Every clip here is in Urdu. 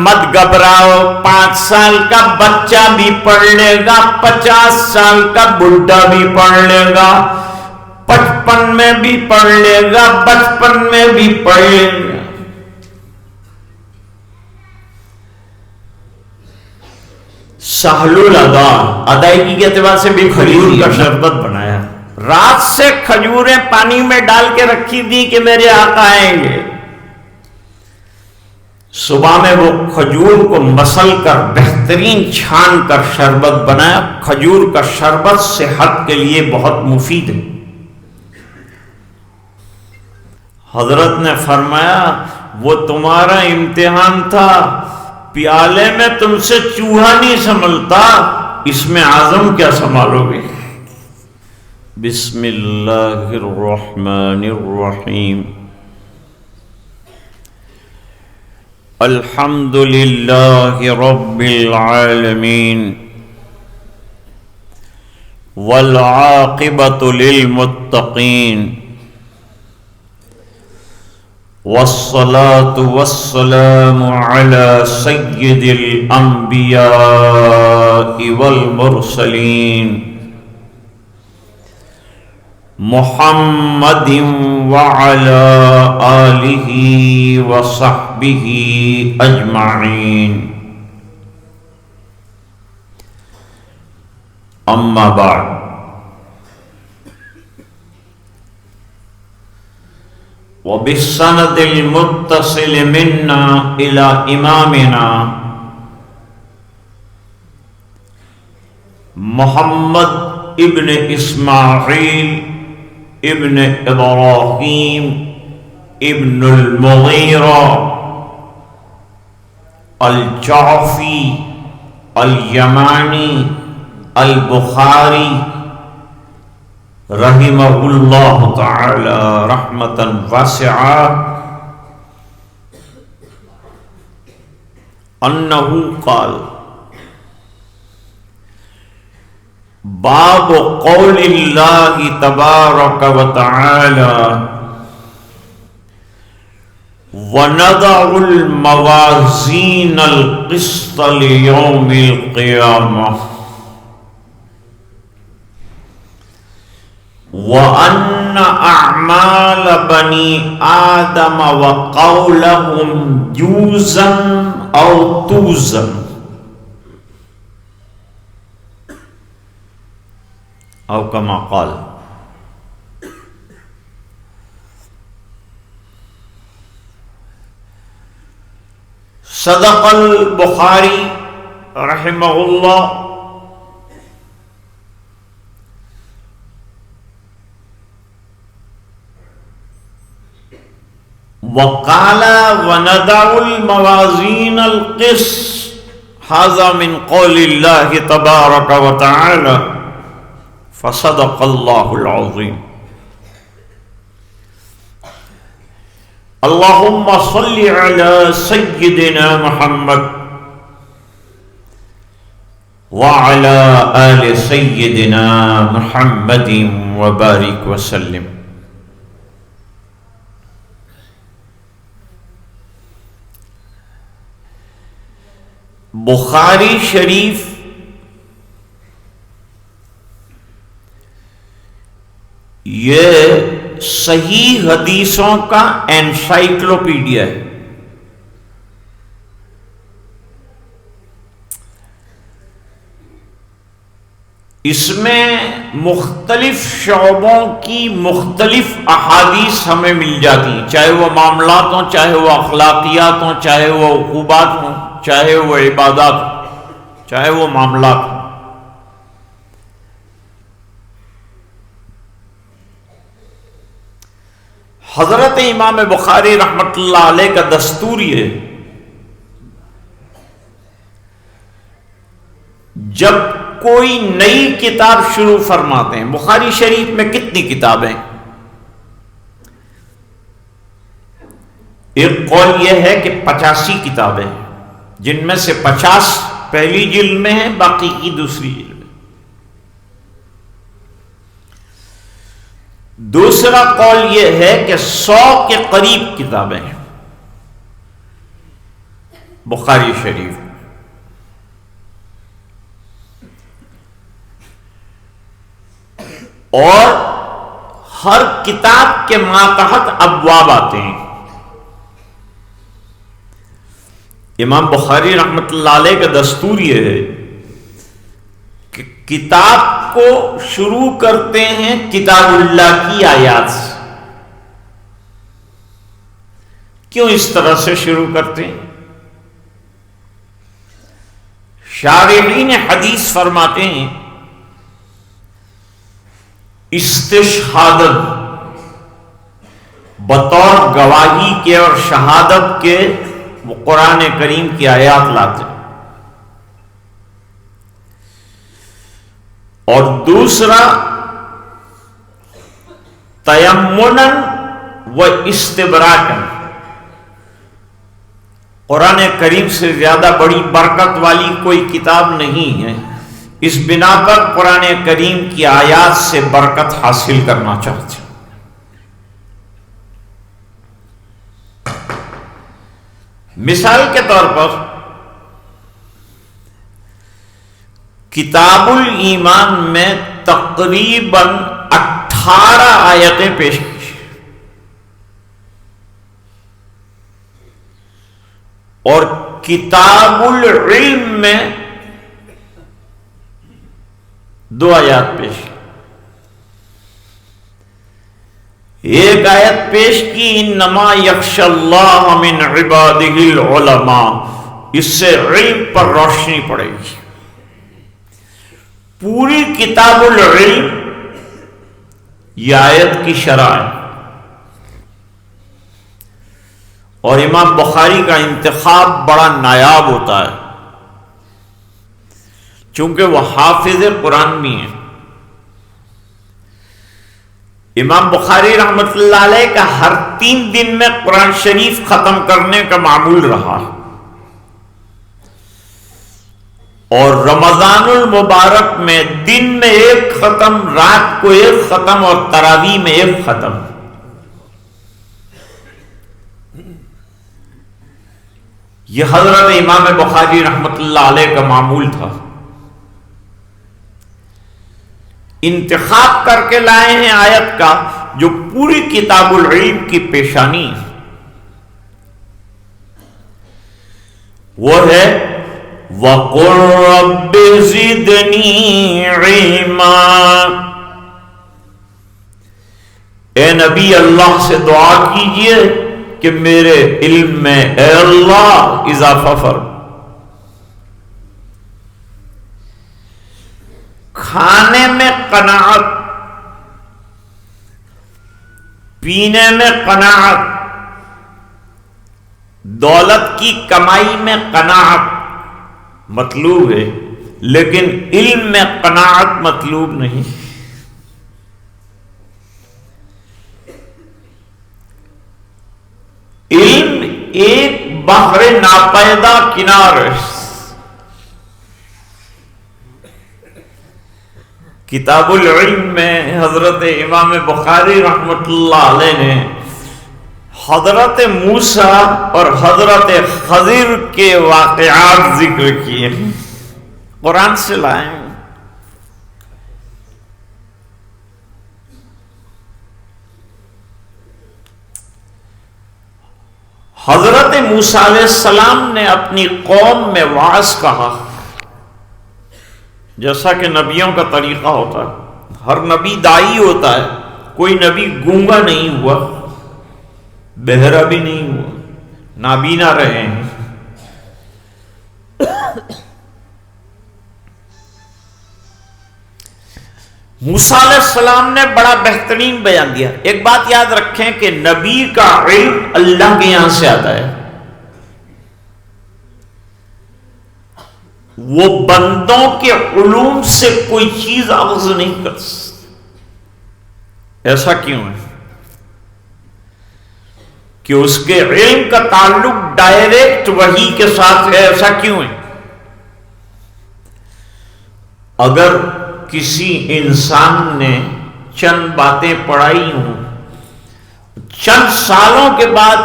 مت گھبراؤ، 5 سال کا بچہ بھی پڑھ لے گا، 50 سال کا بڈھا بھی پڑھ لے گا، 55 میں بھی پڑھ لے گا، 55 میں بھی پڑھ لے گا۔ سہل الادا، ادائیگی کے اعتبار سے بھی کھجور کا شربت بنایا، رات سے کھجوریں پانی میں ڈال کے رکھی تھی کہ میرے آقا آئیں گے، صبح میں وہ کھجور کو مسل کر بہترین چھان کر شربت بنایا۔ کھجور کا شربت صحت کے لیے بہت مفید ہے۔ حضرت نے فرمایا وہ تمہارا امتحان تھا، پیالے میں تم سے چوہا نہیں سنبھلتا، اس میں اعظم کیا سنبھالو گے؟ بسم اللہ الرحمن الرحیم، الحمد للہ رب العالمین، والعاقبۃ للمتقین، والصلاة والسلام على سید الانبیاء والمرسلین، محمد وعلى آلہ وصحبہ اجمعین، اما بعد، وبالسند المتصل منا إلى إمامنا محمد ابن اسماعیل ابن ابراہیم ابن المغیرہ الجعفی الیمانی البخاری رحمہ اللہ تعالی رحمتا واسعہ انہ قال باب قول اللہ تبارک وتعالی وَنَضَعُ الْمَوَازِينَ الْقِسْطَ لِيَوْمِ الْقِيَامَةِ وَأَنَّ أَعْمَالَ بَنِي آدَمَ وَقَوْلَهُمْ يُوزَنْ أَوْ تُوزَنْ أو كما قال۔ صدق البخاری رحمہ اللہ، وقال وَنَضَعُ الْمَوَازِينَ الْقِسْطَ هذا من قول الله تبارك وتعالى فصدق اللہ العظیم۔ اللہم صل علی سیدنا محمد وعلی آل سیدنا محمد وبارک وسلم۔ بخاری شریف یہ صحیح حدیثوں کا انسائکلوپیڈیا ہے۔ اس میں مختلف شعبوں کی مختلف احادیث ہمیں مل جاتی ہیں، چاہے وہ معاملات ہوں، چاہے وہ اخلاقیات ہوں، چاہے وہ عقوبات ہوں، چاہے وہ عبادات ہوں، چاہے وہ معاملات ہوں۔ حضرت امام بخاری رحمت اللہ علیہ کا دستور یہ، جب کوئی نئی کتاب شروع فرماتے ہیں، بخاری شریف میں کتنی کتابیں؟ ایک قول یہ ہے کہ 85 کتابیں، جن میں سے 50 پہلی جلد میں ہیں، باقی کی دوسری جلد میں۔ دوسرا قول یہ ہے کہ 100 کے قریب کتابیں ہیں، بخاری شریف. اور ہر کتاب کے ماتحت ابواب آتے ہیں. امام بخاری رحمۃ اللہ علیہ کا دستور یہ ہے کہ کتاب کو شروع کرتے ہیں کتاب اللہ کی آیات سے. کیوں اس طرح سے شروع کرتے ہیں؟ شارحین حدیث فرماتے ہیں استشہادت، بطور گواہی کے اور شہادت کے وہ قرآن کریم کی آیات لاتے ہیں. اور دوسرا تیمنن و استبراکن، قرآن کریم سے زیادہ بڑی برکت والی کوئی کتاب نہیں ہے، اس بنا پر قرآن کریم کی آیات سے برکت حاصل کرنا چاہتے ہیں. مثال کے طور پر کتاب الایمان میں تقریباً 18 آیتیں پیش کی اور کتاب العلم میں 2 آیات پیش کی. ایک آیت پیش کی انما یخشی اللہ من عبادہ العلماء، اس سے علم پر روشنی پڑے گی. پوری کتاب العلم یہ آیت کی شرح ہے. اور امام بخاری کا انتخاب بڑا نایاب ہوتا ہے چونکہ وہ حافظ قرآن بھی ہیں. امام بخاری رحمۃ اللہ علیہ کا ہر 3 دن میں قرآن شریف ختم کرنے کا معمول رہا، اور رمضان المبارک میں دن میں 1 ختم، رات کو 1 ختم اور تراویح میں 1 ختم. یہ حضرت امام بخاری رحمۃ اللہ علیہ کا معمول تھا. انتخاب کر کے لائے ہیں آیت کا جو پوری کتاب العلم کی پیشانی ہے. وہ ہے وَقُلْ رَبِّ زِدْنِي عِلْمًا. اے نبی اللہ سے دعا کیجئے کہ میرے علم میں اے اللہ اضافہ فرما. کھانے میں قناعت، پینے میں قناعت، دولت کی کمائی میں قناعت مطلوب ہے، لیکن علم میں قناعت مطلوب نہیں. علم ایک بحر ناپیدا کنار ہے. کتاب العلم میں حضرت امام بخاری رحمۃ اللہ علیہ نے حضرت موسیٰ اور حضرت خضر کے واقعات ذکر کیے ہیں، قرآن سے لائے ہیں. حضرت موسیٰ علیہ السلام نے اپنی قوم میں وعظ کہا، جیسا کہ نبیوں کا طریقہ ہوتا ہے. ہر نبی داعی ہوتا ہے، کوئی نبی گونگا نہیں ہوا، بہرا بھی نہیں ہوا، نابینا رہے ہیں. موسیٰ علیہ السلام نے بڑا بہترین بیان دیا. ایک بات یاد رکھیں کہ نبی کا علم اللہ کے یہاں سے آتا ہے، وہ بندوں کے علوم سے کوئی چیز اخذ نہیں کر سکتا. ایسا کیوں ہے؟ کہ اس کے علم کا تعلق ڈائریکٹ وحی کے ساتھ ہے. ایسا کیوں ہے؟ اگر کسی انسان نے چند باتیں پڑھائی ہوں، چند سالوں کے بعد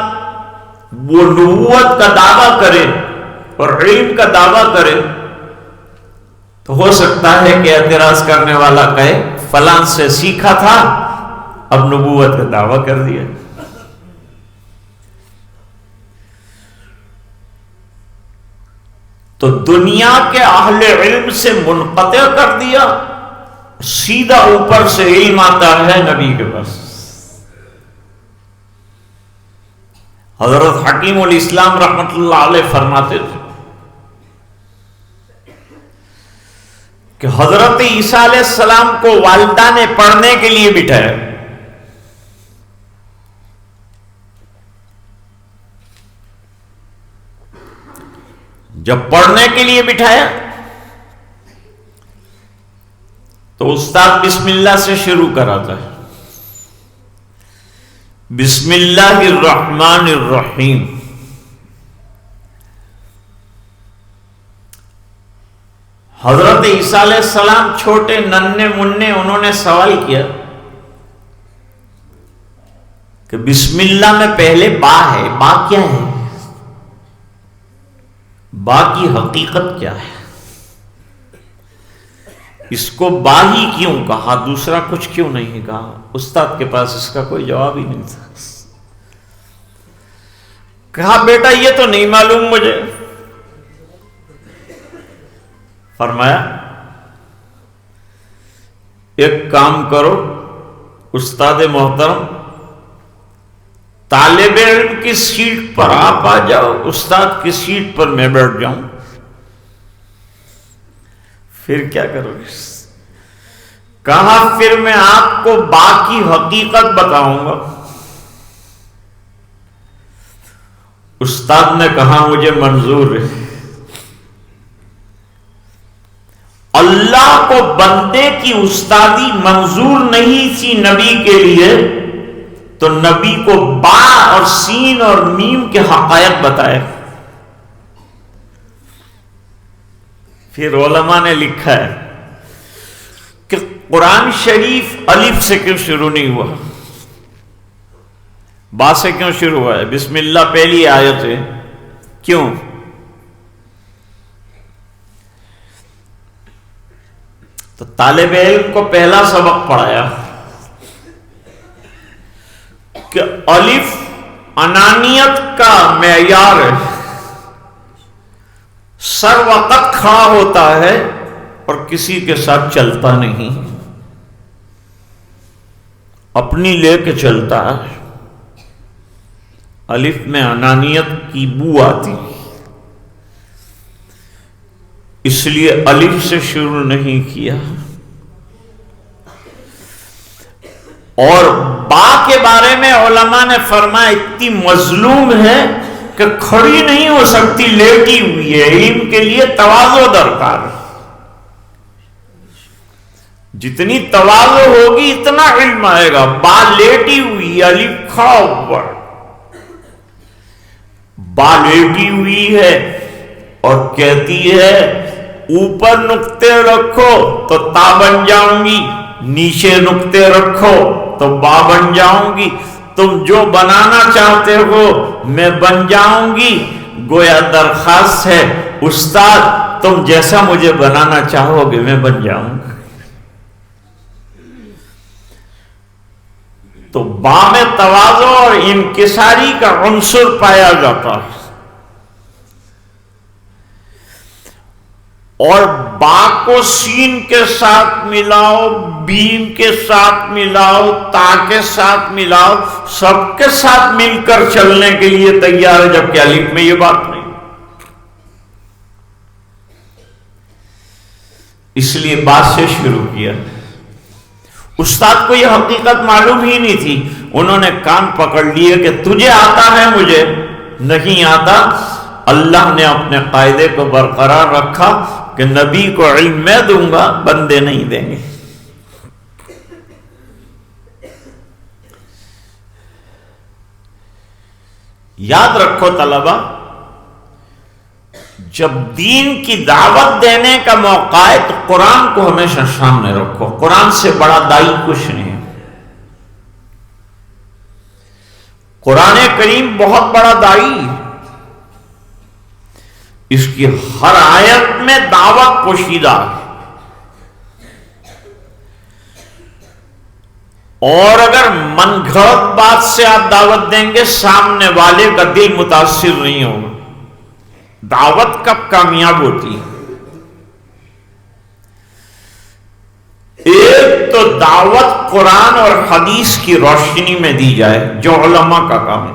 وہ نبوت کا دعویٰ کرے اور علم کا دعویٰ کرے تو ہو سکتا ہے کہ اعتراض کرنے والا کہے فلاں سے سیکھا تھا، اب نبوت کا دعویٰ کر دیا۔ تو دنیا کے اہل علم سے منقطع کر دیا، سیدھا اوپر سے علم آتا ہے نبی کے پاس۔ حضرت حکیم الاسلام رحمت اللہ علیہ فرماتے تھے کہ حضرت عیسیٰ علیہ السلام کو والدہ نے پڑھنے کے لیے بٹھایا، جب پڑھنے کے لیے بٹھایا تو استاد بسم اللہ سے شروع کراتا ہے، بسم اللہ الرحمن الرحیم۔ حضرت عیسیٰ علیہ السلام چھوٹے ننھے مننے، انہوں نے سوال کیا کہ بسم اللہ میں پہلے با ہے، با کیا ہے؟ با کی حقیقت کیا ہے؟ اس کو با ہی کیوں کہا، دوسرا کچھ کیوں نہیں کہا؟ استاد کے پاس اس کا کوئی جواب ہی نہیں تھا۔ کہا بیٹا یہ تو نہیں معلوم مجھے۔ فرمایا ایک کام کرو استاد محترم، طالب علم کی سیٹ پر آپ آ جاؤ، استاد کی سیٹ پر میں بیٹھ جاؤں، پھر کیا کرو گے؟ کہا پھر میں آپ کو با کی حقیقت بتاؤں گا۔ استاد نے کہا مجھے منظور ہے۔ اللہ کو بندے کی استادی منظور نہیں تھی نبی کے لیے، تو نبی کو با اور سین اور میم کے حقائق بتائے۔ پھر علماء نے لکھا ہے کہ قرآن شریف الف سے کیوں شروع نہیں ہوا، با سے کیوں شروع ہوا ہے؟ بسم اللہ پہلی آیت ہے، کیوں؟ تو طالب علم کو پہلا سبق پڑھایا کہ الف انانیت کا معیار ہے، سر وقت کھڑا ہوتا ہے اور کسی کے ساتھ چلتا نہیں، اپنی لے کے چلتا ہے۔ الف میں انانیت کی بو آتی، اس لیے الف سے شروع نہیں کیا۔ اور با کے بارے میں علماء نے فرمایا اتنی مظلوم ہے کہ کھڑی نہیں ہو سکتی، لیٹی ہوئی ہے۔ علم کے لیے تواضع درکار ہے، جتنی تواضع ہوگی اتنا علم آئے گا۔ با لیٹی ہوئی، الف کھڑا ہوا، با لیٹی ہوئی ہے اور کہتی ہے اوپر نقطے رکھو تو تا بن جاؤں گی، نیچے نقطے رکھو تو با بن جاؤں گی، تم جو بنانا چاہتے ہو میں بن جاؤں گی۔ گویا درخواست ہے استاد تم جیسا مجھے بنانا چاہو گے میں بن جاؤں گا۔ تو با میں تواضع اور انکساری کا عنصر پایا جاتا ہے، اور با کو سین کے ساتھ ملاؤ، بیم کے ساتھ ملاؤ، تا کے ساتھ ملاؤ، سب کے ساتھ مل کر چلنے کے لیے تیار ہے، جبکہ الف میں یہ بات نہیں۔ اس لیے بات سے شروع کیا۔ استاد کو یہ حقیقت معلوم ہی نہیں تھی، انہوں نے کان پکڑ لیے کہ تجھے آتا ہے مجھے نہیں آتا۔ اللہ نے اپنے قاعدے کو برقرار رکھا کہ نبی کو علم میں دوں گا، بندے نہیں دیں گے۔ یاد رکھو طلبہ، جب دین کی دعوت دینے کا موقع ہے تو قرآن کو ہمیشہ سامنے رکھو۔ قرآن سے بڑا دائی کچھ نہیں ہے، قرآن کریم بہت بڑا دائی، اس کی ہر آیت میں دعوت پوشیدہ ہے، اور اگر من گھڑت بات سے آپ دعوت دیں گے سامنے والے کا دل متاثر نہیں ہوگا۔ دعوت کب کامیاب ہوتی ہے؟ ایک تو دعوت قرآن اور حدیث کی روشنی میں دی جائے جو علماء کا کام ہے،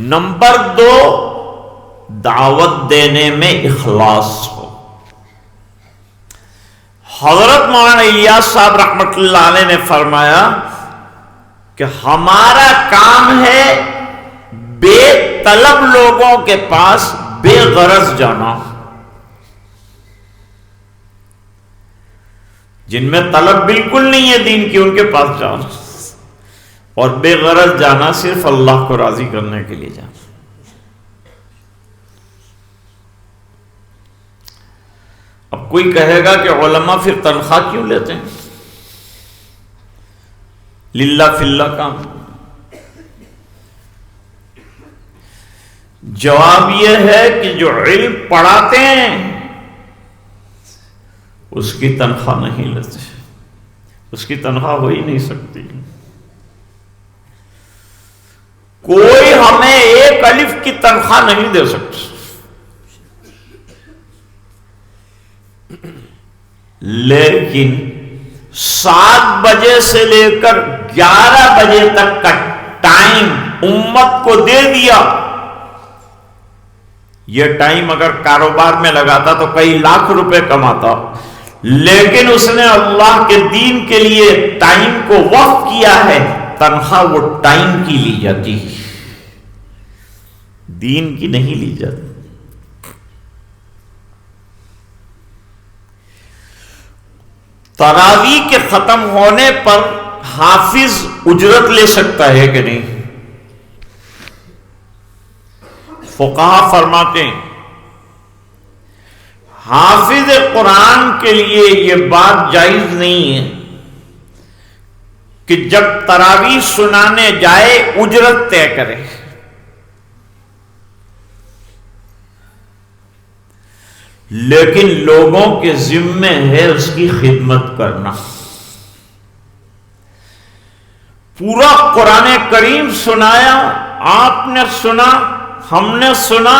نمبر دو دعوت دینے میں اخلاص ہو۔ حضرت مولانا الیاس صاحب رحمت اللہ علیہ نے فرمایا کہ ہمارا کام ہے بے طلب لوگوں کے پاس بے غرض جانا، جن میں طلب بالکل نہیں ہے دین کی ان کے پاس جانا، اور بے غرض جانا صرف اللہ کو راضی کرنے کے لیے جانا۔ اب کوئی کہے گا کہ علماء پھر تنخواہ کیوں لیتے ہیں؟ للہ فی اللہ کام۔ جواب یہ ہے کہ جو علم پڑھاتے ہیں اس کی تنخواہ نہیں لیتے، اس کی تنخواہ ہو ہی نہیں سکتی۔ کوئی ہمیں ایک الف کی تنخواہ نہیں دے سکتا، لیکن 7 بجے سے لے کر 11 بجے تک کا ٹائم امت کو دے دیا۔ یہ ٹائم اگر کاروبار میں لگاتا تو کئی لاکھ روپے کماتا، لیکن اس نے اللہ کے دین کے لیے ٹائم کو وقف کیا ہے، تنخواہ وہ ٹائم کی لی جاتی، دین کی نہیں لی جاتی۔ تراویح کے ختم ہونے پر حافظ اجرت لے سکتا ہے کہ نہیں؟ فقہا فرماتے ہیں حافظ قرآن کے لیے یہ بات جائز نہیں ہے کہ جب تراویح سنانے جائے اجرت طے کرے، لیکن لوگوں کے ذمے ہے اس کی خدمت کرنا۔ پورا قرآن کریم سنایا، آپ نے سنا، ہم نے سنا،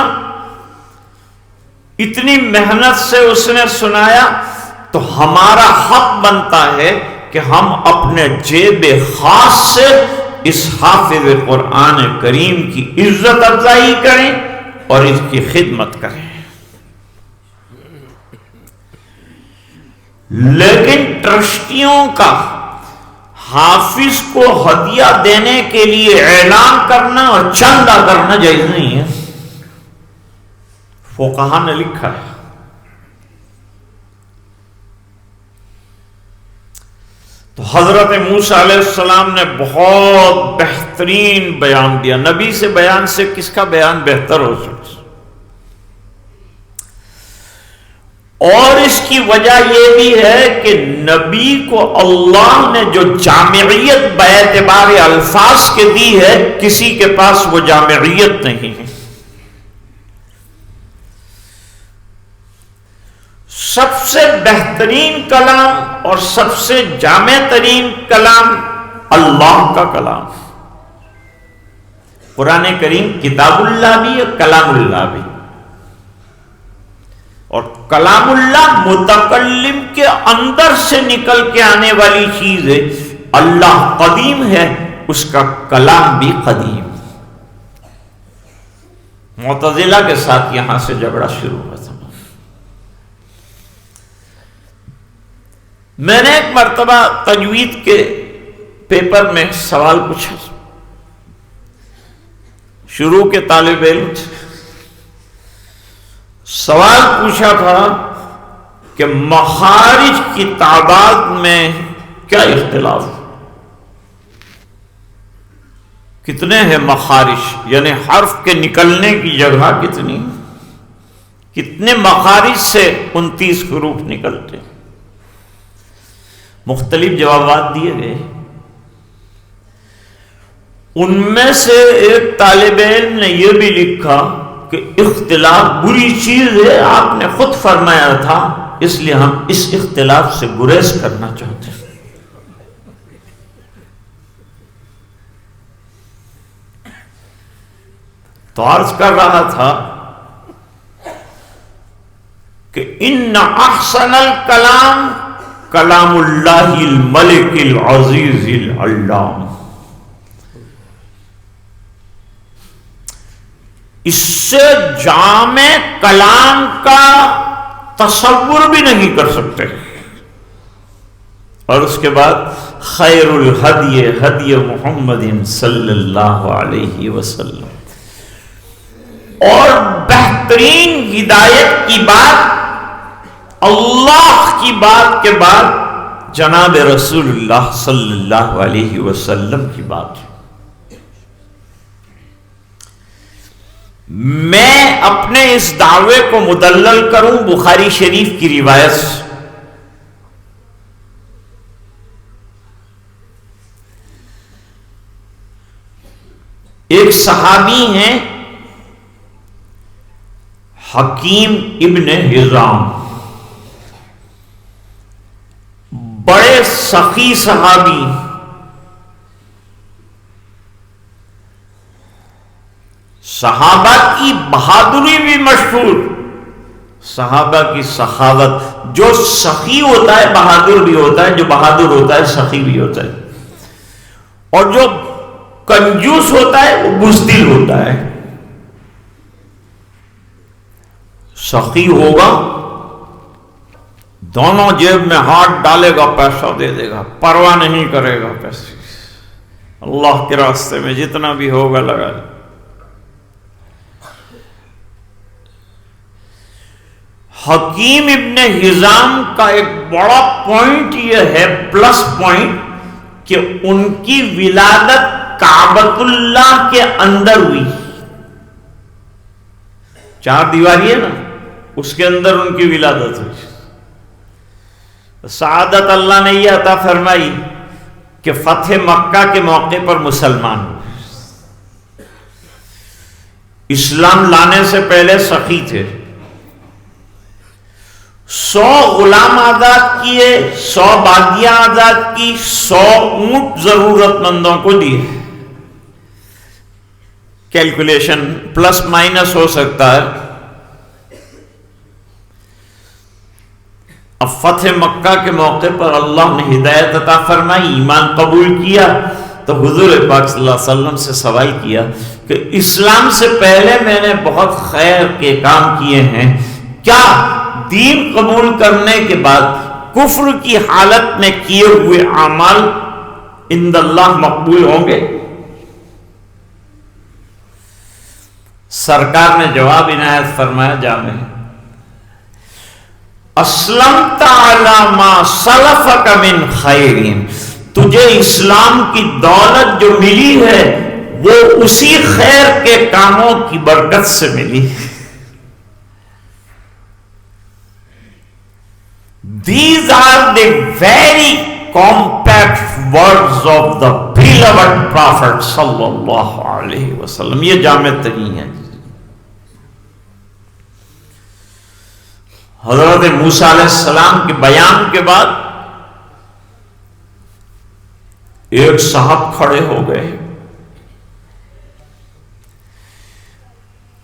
اتنی محنت سے اس نے سنایا، تو ہمارا حق بنتا ہے کہ ہم اپنے جیب خاص سے اس حافظ قرآن کریم کی عزت افزائی کریں اور اس کی خدمت کریں۔ لیکن ٹرسٹیوں کا حافظ کو ہدیہ دینے کے لیے اعلان کرنا اور چندہ کرنا جائز نہیں ہے، فقہا نے لکھا ہے۔ تو حضرت موسیٰ علیہ السلام نے بہت بہترین بیان دیا، نبی سے بیان سے کس کا بیان بہتر ہو سکتا؟ اور اس کی وجہ یہ بھی ہے کہ نبی کو اللہ نے جو جامعیت باعتبار الفاظ کے دی ہے، کسی کے پاس وہ جامعیت نہیں ہے۔ سب سے بہترین کلام اور سب سے جامع ترین کلام اللہ کا کلام۔ قرآن کریم کتاب اللہ بھی ہے، کلام اللہ بھی، اور کلام اللہ متکلم کے اندر سے نکل کے آنے والی چیز ہے۔ اللہ قدیم ہے، اس کا کلام بھی قدیم۔ معتزلہ کے ساتھ یہاں سے جھگڑا شروع ہوا تھا۔ میں نے ایک مرتبہ تجوید کے پیپر میں سوال پوچھا، شروع کے طالب علم سوال پوچھا تھا کہ مخارج کی تعداد میں کیا اختلاف، کتنے ہیں مخارج، یعنی حرف کے نکلنے کی جگہ کتنی، کتنے مخارج سے 29 حروف نکلتے؟ مختلف جوابات دیے گئے۔ ان میں سے ایک طالب علم نے یہ بھی لکھا کہ اختلاف بری چیز ہے، آپ نے خود فرمایا تھا، اس لیے ہم اس اختلاف سے گریز کرنا چاہتے ہیں۔ تو عرض کر رہا تھا کہ ان احسن الکلام کلام اللہ الملک العزیز العلام، اس سے جامع کلام کا تصور بھی نہیں کر سکتے۔ اور اس کے بعد خیر الہدی ہدی محمد صلی اللہ علیہ وسلم، اور بہترین ہدایت کی بات اللہ کی بات کے بعد جناب رسول اللہ صلی اللہ علیہ وسلم کی بات۔ میں اپنے اس دعوے کو مدلل کروں بخاری شریف کی روایت سے۔ ایک صحابی ہیں حکیم ابن حزام، بڑے سخی صحابی، صحابہ کی بہادری بھی مشہور، صحابہ کی سخاوت۔ جو سخی ہوتا ہے بہادر بھی ہوتا ہے، جو بہادر ہوتا ہے سخی بھی ہوتا ہے، اور جو کنجوس ہوتا ہے وہ بزدل ہوتا ہے۔ سخی ہوگا دونوں جیب میں ہاتھ ڈالے گا، پیسہ دے دے گا، پرواہ نہیں کرے گا پیسے، اللہ کے راستے میں جتنا بھی ہوگا لگا لے۔ حکیم ابن حزام کا ایک بڑا پوائنٹ یہ ہے، پلس پوائنٹ، کہ ان کی ولادت کعبۃ اللہ کے اندر ہوئی۔ چار دیواری ہے نا، اس کے اندر ان کی ولادت ہوئی۔ سعادت اللہ نے یہ عطا فرمائی کہ فتح مکہ کے موقع پر مسلمان ہوئے۔ اسلام لانے سے پہلے سخی تھے، 100 غلام آزاد کیے، 100 باغیاں آزاد کی، 100 اونٹ ضرورت مندوں کو دیے۔ کیلکولیشن پلس مائنس ہو سکتا ہے۔ اب فتح مکہ کے موقع پر اللہ نے ہدایت عطا فرمائی، ایمان قبول کیا، تو حضور پاک صلی اللہ علیہ وسلم سے سوال کیا کہ اسلام سے پہلے میں نے بہت خیر کے کام کیے ہیں، کیا دین قبول کرنے کے بعد کفر کی حالت میں کیے ہوئے اعمال عند اللہ مقبول ہوں گے؟ سرکار نے جواب عنایت فرمایا جامع، اسلمت علی ما سلفک من خیر، تجھے اسلام کی دولت جو ملی ہے وہ اسی خیر کے کاموں کی برکت سے ملی۔ These are the very compact words of the beloved Prophet صلی اللہ علیہ وسلم۔ یہ جامع ترین ہے۔ حضرت موسیٰ علیہ السلام کے بیان کے بعد ایک صاحب کھڑے ہو گئے،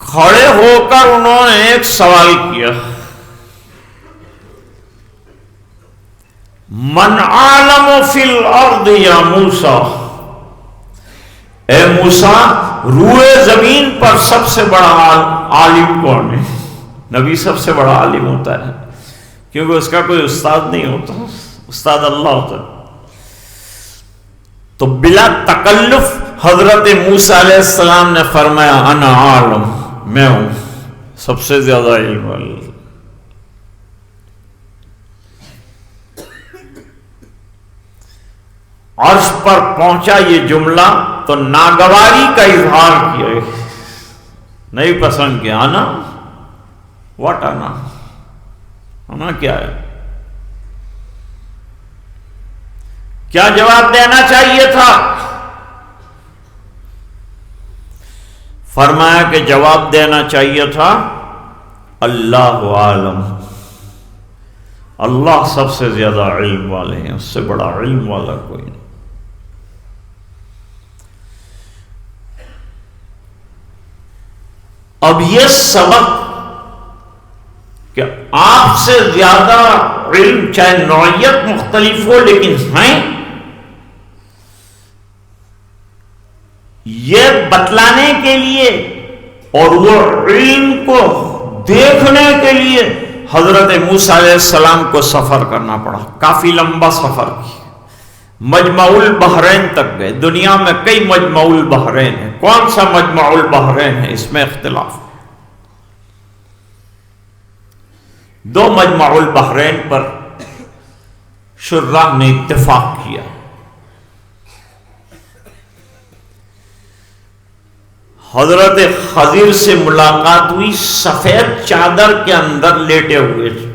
کھڑے ہو کر انہوں نے ایک سوال کیا، من عالم فی الارض یا موسیٰ، اے موسیٰ روئے زمین پر سب سے بڑا عالم کون ہے؟ نبی سب سے بڑا عالم ہوتا ہے کیونکہ اس کا کوئی استاد نہیں ہوتا، استاد اللہ ہوتا ہے۔ تو بلا تکلف حضرت موسیٰ علیہ السلام نے فرمایا انا عالم، میں ہوں سب سے زیادہ علم والا۔ عرش پر پہنچا یہ جملہ تو ناگواری کا اظہار کیا، نہیں پسند کیا۔ آنا واٹ آنا؟ آنا کیا ہے؟ کیا جواب دینا چاہیے تھا؟ فرمایا کہ جواب دینا چاہیے تھا اللہ عالم، اللہ سب سے زیادہ علم والے ہیں، اس سے بڑا علم والا کوئی نہیں۔ اب یہ سبق کہ آپ سے زیادہ علم، چاہے نوعیت مختلف ہو لیکن ہیں، یہ بتلانے کے لیے اور وہ علم کو دیکھنے کے لیے حضرت موسیٰ علیہ السلام کو سفر کرنا پڑا، کافی لمبا سفر کیا، مجمع البحرین تک گئے۔ دنیا میں کئی مجمع البحرین ہیں، کون سا مجمع البحرین ہے اس میں اختلاف، دو مجمع البحرین پر شراح نے اتفاق کیا۔ حضرت خضر سے ملاقات ہوئی، سفید چادر کے اندر لیٹے ہوئے تھے،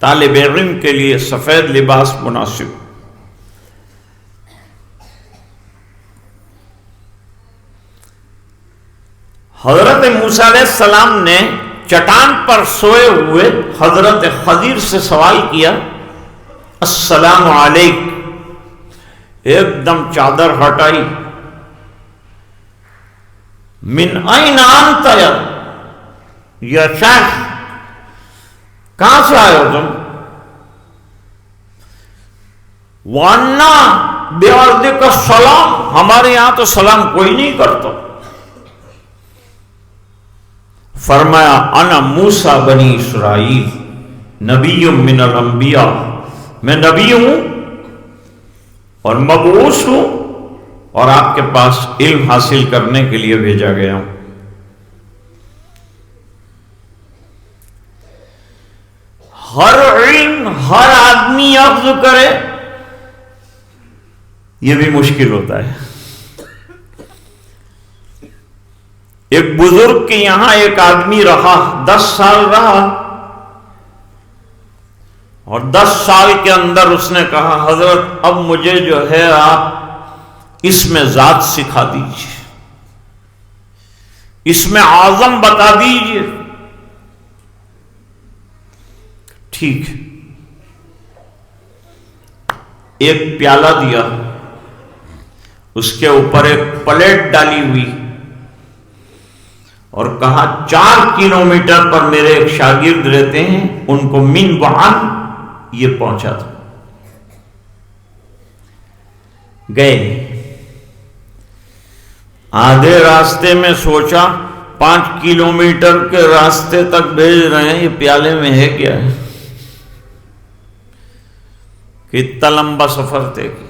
طالب علم کے لیے سفید لباس مناسب۔ حضرت موسیٰ علیہ السلام نے چٹان پر سوئے ہوئے حضرت خضر سے سوال کیا، السلام علیکم، ایک دم چادر ہٹائی، من این انت یا شیخ، کہاں سے آئے ہو تم؟ وانا بیارضک السلام، ہمارے یہاں تو سلام کوئی نہیں کرتا۔ فرمایا انا موسیٰ بنی اسرائیل نبی من الانبیاء، میں نبی ہوں اور مبعوث ہوں اور آپ کے پاس علم حاصل کرنے کے لیے بھیجا گیا ہوں۔ ہر علم ہر آدمی اخذ کرے یہ بھی مشکل ہوتا ہے۔ ایک بزرگ کے یہاں ایک آدمی رہا، 10 سال رہا، اور 10 سال کے اندر اس نے کہا حضرت اب مجھے جو ہے آپ اس میں ذات سکھا دیجیے، اس میں اعظم بتا دیجیے۔ ٹھیک، ایک پیالہ دیا، اس کے اوپر ایک پلیٹ ڈالی ہوئی اور کہا 4 کلومیٹر پر میرے ایک شاگرد رہتے ہیں، ان کو من وعن یہ پہنچا تھا۔ گئے، آدھے راستے میں سوچا 5 کلومیٹر کے راستے تک بھیج رہے ہیں، یہ پیالے میں ہے کیا ہے، کتنا لمبا سفر طے کیا۔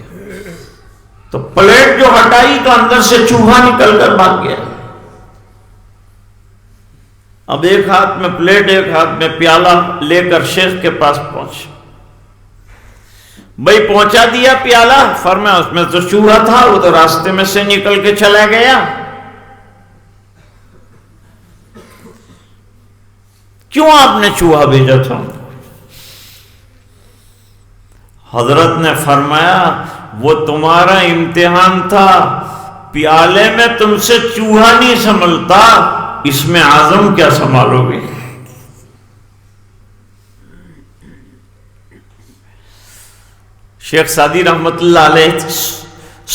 تو پلیٹ جو ہٹائی تو اندر سے چوہا نکل کر بھاگ گیا۔ اب ایک ہاتھ میں پلیٹ ایک ہاتھ میں پیالہ لے کر شیخ کے پاس پہنچ، بھائی پہنچا دیا پیالہ، فرمایا اس میں تو چوہا تھا، وہ تو راستے میں سے نکل کے چلا گیا۔ کیوں آپ نے چوہا بھیجا تھا؟ حضرت نے فرمایا وہ تمہارا امتحان تھا، پیالے میں تم سے چوہا نہیں سنبھلتا، اس میں اعظم کیا سنبھالو گے؟ شیخ سعدی رحمت اللہ علیہ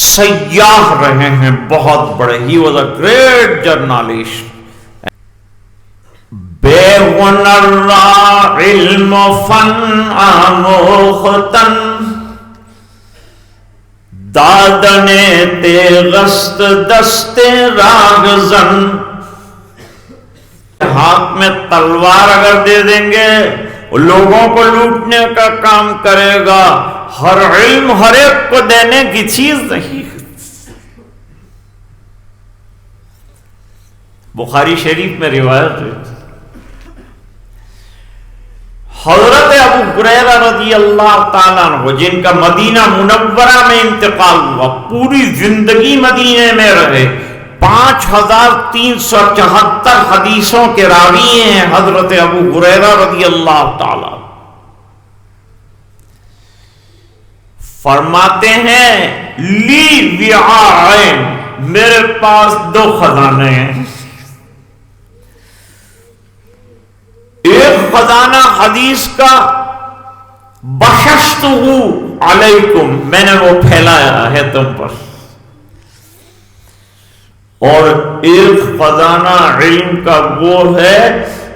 سیاح رہے ہیں بہت بڑے، ہی واز اے گریٹ جرنالسٹ، بے ہنر را علم و فن آموختن، دادن تیغست دست راگزن، ہاتھ میں تلوار اگر دے دیں گے لوگوں کو لوٹنے کا کام کرے گا، ہر علم ہر ایک کو دینے کی چیز نہیں۔ بخاری شریف میں روایت ہے، حضرت ابو ہریرہ رضی اللہ تعالیٰ عنہ جن کا مدینہ منورہ میں انتقال ہوا، پوری زندگی مدینے میں رہے، 5374 حدیثوں کے راوی ہیں حضرت ابو ہریرہ رضی اللہ تعالیٰ، فرماتے ہیں لی وعاءین، میرے پاس 2 خزانے ہیں، خزانہ حدیث کا بششتہ علیکم، میں نے وہ پھیلایا ہے تم پر، اور ایک خزانہ علم کا وہ ہے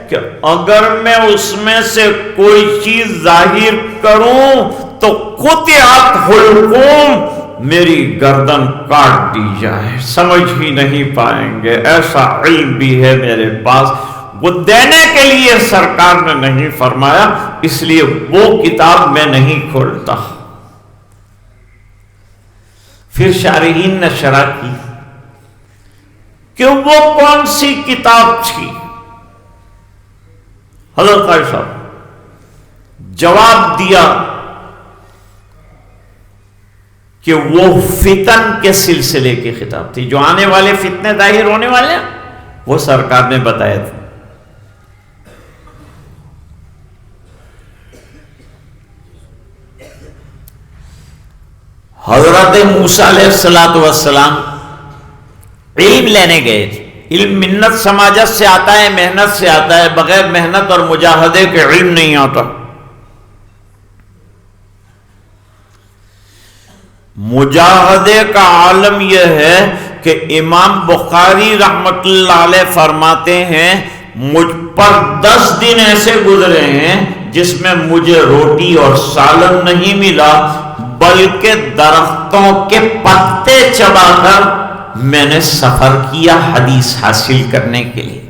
کہ اگر میں اس میں سے کوئی چیز ظاہر کروں تو قطعت حلقوم، میری گردن کاٹ دی جائے، سمجھ ہی نہیں پائیں گے، ایسا علم بھی ہے میرے پاس۔ وہ دینے کے لیے سرکار نے نہیں فرمایا، اس لیے وہ کتاب میں نہیں کھولتا۔ پھر شارحین نے شرح کی کہ وہ کون سی کتاب تھی؟ حضرت قاری صاحب جواب دیا کہ وہ فتن کے سلسلے کی کتاب تھی، جو آنے والے فتنے ظاہر ہونے والے ہیں وہ سرکار نے بتایا تھا۔ حضرت موسیٰ علیہ السلام علم لینے گئے تھے۔ علم منت سماجت سے آتا ہے، محنت سے آتا ہے، بغیر محنت اور مجاہدے کے علم نہیں آتا۔ مجاہدے کا عالم یہ ہے کہ امام بخاری رحمت اللہ علیہ فرماتے ہیں مجھ پر 10 دن ایسے گزرے ہیں جس میں مجھے روٹی اور سالن نہیں ملا، بلکہ درختوں کے پتے چبا کر میں نے سفر کیا حدیث حاصل کرنے کے لیے۔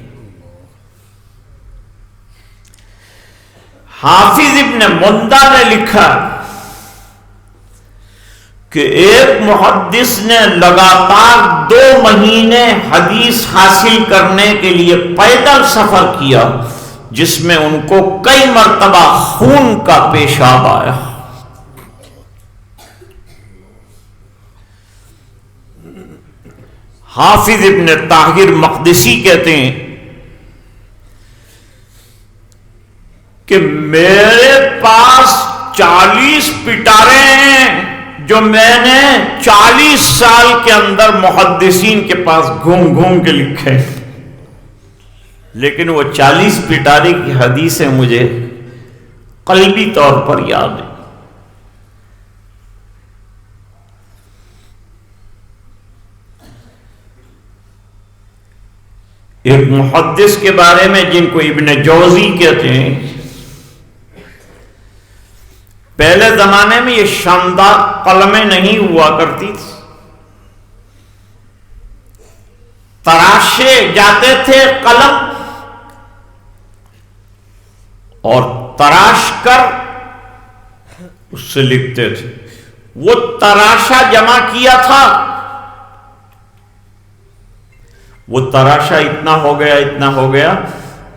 حافظ ابن مندہ نے لکھا کہ ایک محدث نے لگاتار 2 مہینے حدیث حاصل کرنے کے لیے پیدل سفر کیا، جس میں ان کو کئی مرتبہ خون کا پیشاب آیا۔ حافظ ابن طاہر مقدسی کہتے ہیں کہ میرے پاس 40 پٹارے ہیں جو میں نے 40 سال کے اندر محدثین کے پاس گھوم گھوم کے لکھے، لیکن وہ 40 پٹارے کی حدیثیں مجھے قلبی طور پر یاد ہیں۔ ایک محدث کے بارے میں جن کو ابن جوزی کہتے ہیں، پہلے زمانے میں یہ شاندار قلمیں نہیں ہوا کرتی تھی، تراشے جاتے تھے قلم اور تراش کر اس سے لکھتے تھے۔ وہ تراشا جمع کیا تھا، وہ تراشا اتنا ہو گیا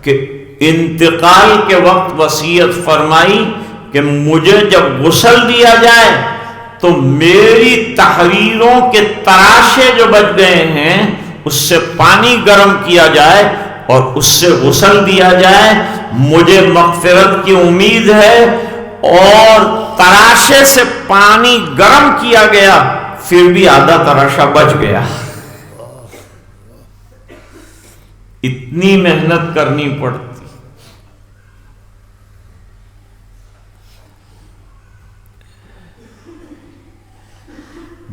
کہ انتقال کے وقت وصیت فرمائی کہ مجھے جب غسل دیا جائے تو میری تحریروں کے تراشے جو بچ گئے ہیں اس سے پانی گرم کیا جائے اور اس سے غسل دیا جائے، مجھے مغفرت کی امید ہے۔ اور تراشے سے پانی گرم کیا گیا، پھر بھی آدھا تراشا بچ گیا۔ اتنی محنت کرنی پڑتی۔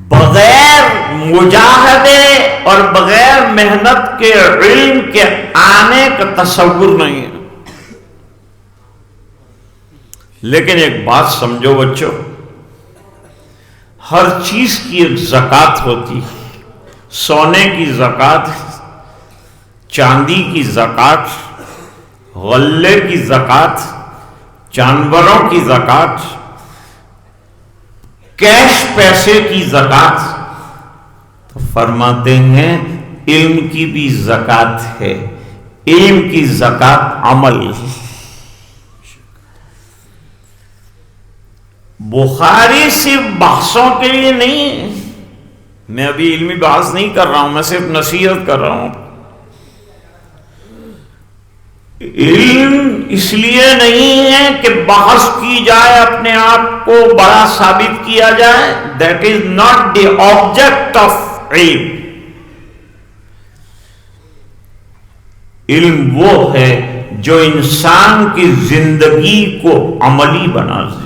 بغیر مجاہدے اور بغیر محنت کے علم کے آنے کا تصور نہیں ہے۔ لیکن ایک بات سمجھو بچوں، ہر چیز کی ایک زکوٰۃ ہوتی ہے۔ سونے کی زکوٰۃ، چاندی کی زکوٰۃ، غلے کی زکوٰۃ، جانوروں کی زکوٰۃ، کیش پیسے کی زکوٰۃ۔ تو فرماتے ہیں علم کی بھی زکوٰۃ ہے، علم کی زکوٰۃ عمل۔ بخاری صرف بحثوں کے لیے نہیں، میں ابھی علمی بحث نہیں کر رہا ہوں، میں صرف نصیحت کر رہا ہوں۔ علم اس لیے نہیں ہے کہ بحث کی جائے، اپنے آپ کو بڑا ثابت کیا جائے، that is not the object of علم۔ علم وہ ہے جو انسان کی زندگی کو عملی بنا دے۔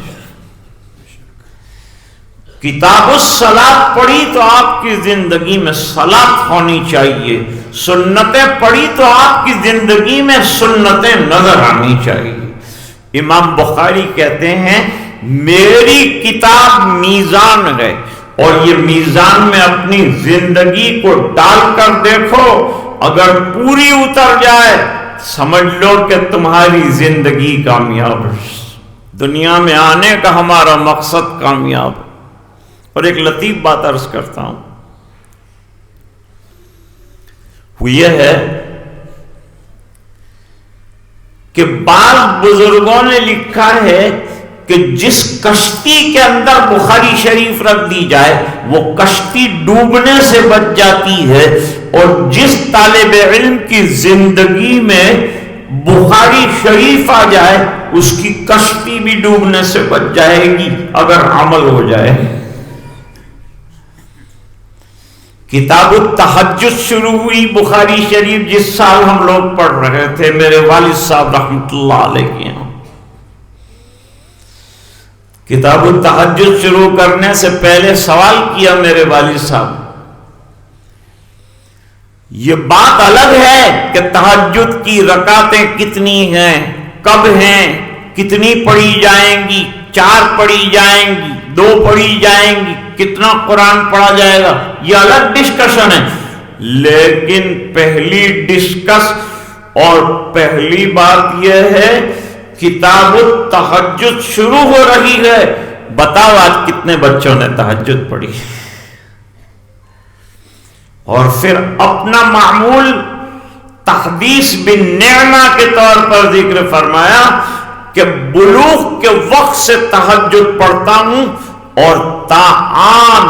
کتاب الصلاۃ پڑھی تو آپ کی زندگی میں صلاۃ ہونی چاہیے، سنتیں پڑھی تو آپ کی زندگی میں سنتیں نظر آنی چاہیے۔ امام بخاری کہتے ہیں میری کتاب میزان ہے، اور یہ میزان میں اپنی زندگی کو ڈال کر دیکھو، اگر پوری اتر جائے سمجھ لو کہ تمہاری زندگی کامیاب ہے، دنیا میں آنے کا ہمارا مقصد کامیاب ہے۔ اور ایک لطیف بات عرض کرتا ہوں، وہ یہ ہے کہ بعض بزرگوں نے لکھا ہے کہ جس کشتی کے اندر بخاری شریف رکھ دی جائے وہ کشتی ڈوبنے سے بچ جاتی ہے، اور جس طالب علم کی زندگی میں بخاری شریف آ جائے اس کی کشتی بھی ڈوبنے سے بچ جائے گی اگر عمل ہو جائے۔ کتاب التہجد شروع ہوئی بخاری شریف جس سال ہم لوگ پڑھ رہے تھے، میرے والد صاحب رحمۃ اللہ علیہ کے یہاں کتاب التہجد شروع کرنے سے پہلے سوال کیا میرے والد صاحب، یہ بات الگ ہے کہ تہجد کی رکعتیں کتنی ہیں، کب ہیں، کتنی پڑھی جائیں گی، 4 پڑھی جائیں گی، 2 پڑھی جائیں گی، کتنا قرآن پڑھا جائے گا، یہ الگ ڈسکشن ہے، لیکن پہلی ڈسکس اور پہلی بات یہ ہے کتاب التہجد شروع ہو رہی ہے، بتاؤ آج کتنے بچوں نے تہجد پڑھی؟ اور پھر اپنا معمول تحدیث بالنعمہ کے طور پر ذکر فرمایا کہ بلوغ کے وقت سے تہجد پڑھتا ہوں اور تاآن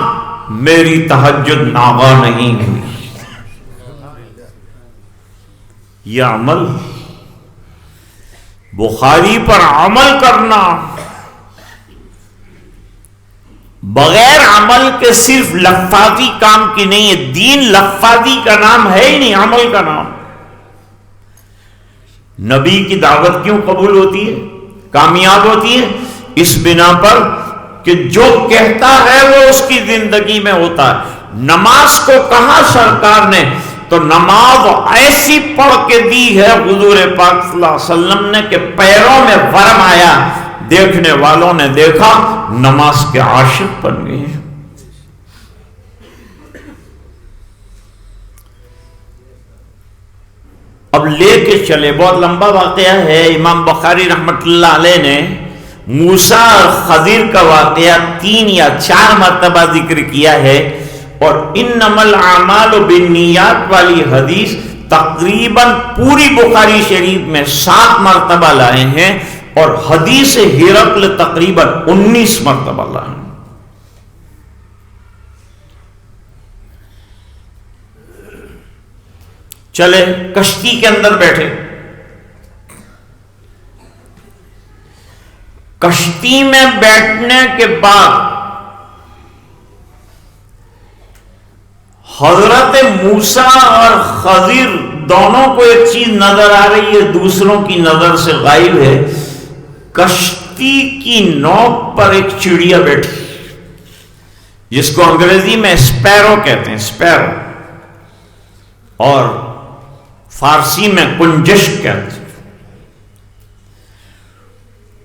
میری تہجد ناغا نہیں ہوئی۔ یہ عمل، بخاری پر عمل کرنا، بغیر عمل کے صرف لفاظی کام کی نہیں ہے، دین لفاظی کا نام ہے ہی نہیں، عمل کا نام۔ نبی کی دعوت کیوں قبول ہوتی ہے، کامیاب ہوتی ہے؟ اس بنا پر کہ جو کہتا ہے وہ اس کی زندگی میں ہوتا ہے۔ نماز کو کہا سرکار نے تو نماز ایسی پڑھ کے دی ہے حضور پاک صلی اللہ علیہ وسلم نے کہ پیروں میں ورم آیا، دیکھنے والوں نے دیکھا نماز کے عاشق بن گئے۔ اب لے کے چلے، بہت لمبا واقعہ ہے، امام بخاری رحمت اللہ علیہ نے موسیٰ اور خضر کا واقعہ 3 یا 4 مرتبہ ذکر کیا ہے، اور انما الاعمال بالنیات والی حدیث تقریباً پوری بخاری شریف میں 7 مرتبہ لائے ہیں، اور حدیث ہرقل تقریباً 19 مرتبہ لائے ہیں۔ چلے کشتی کے اندر بیٹھے، کشتی میں بیٹھنے کے بعد حضرت موسیٰ اور خضر دونوں کو ایک چیز نظر آ رہی ہے، دوسروں کی نظر سے غائب ہے۔ کشتی کی نوک پر ایک چڑیا بیٹھی جس کو انگریزی میں اسپیرو کہتے ہیں، اسپیرو، اور فارسی میں کنجشک کہتے ہیں۔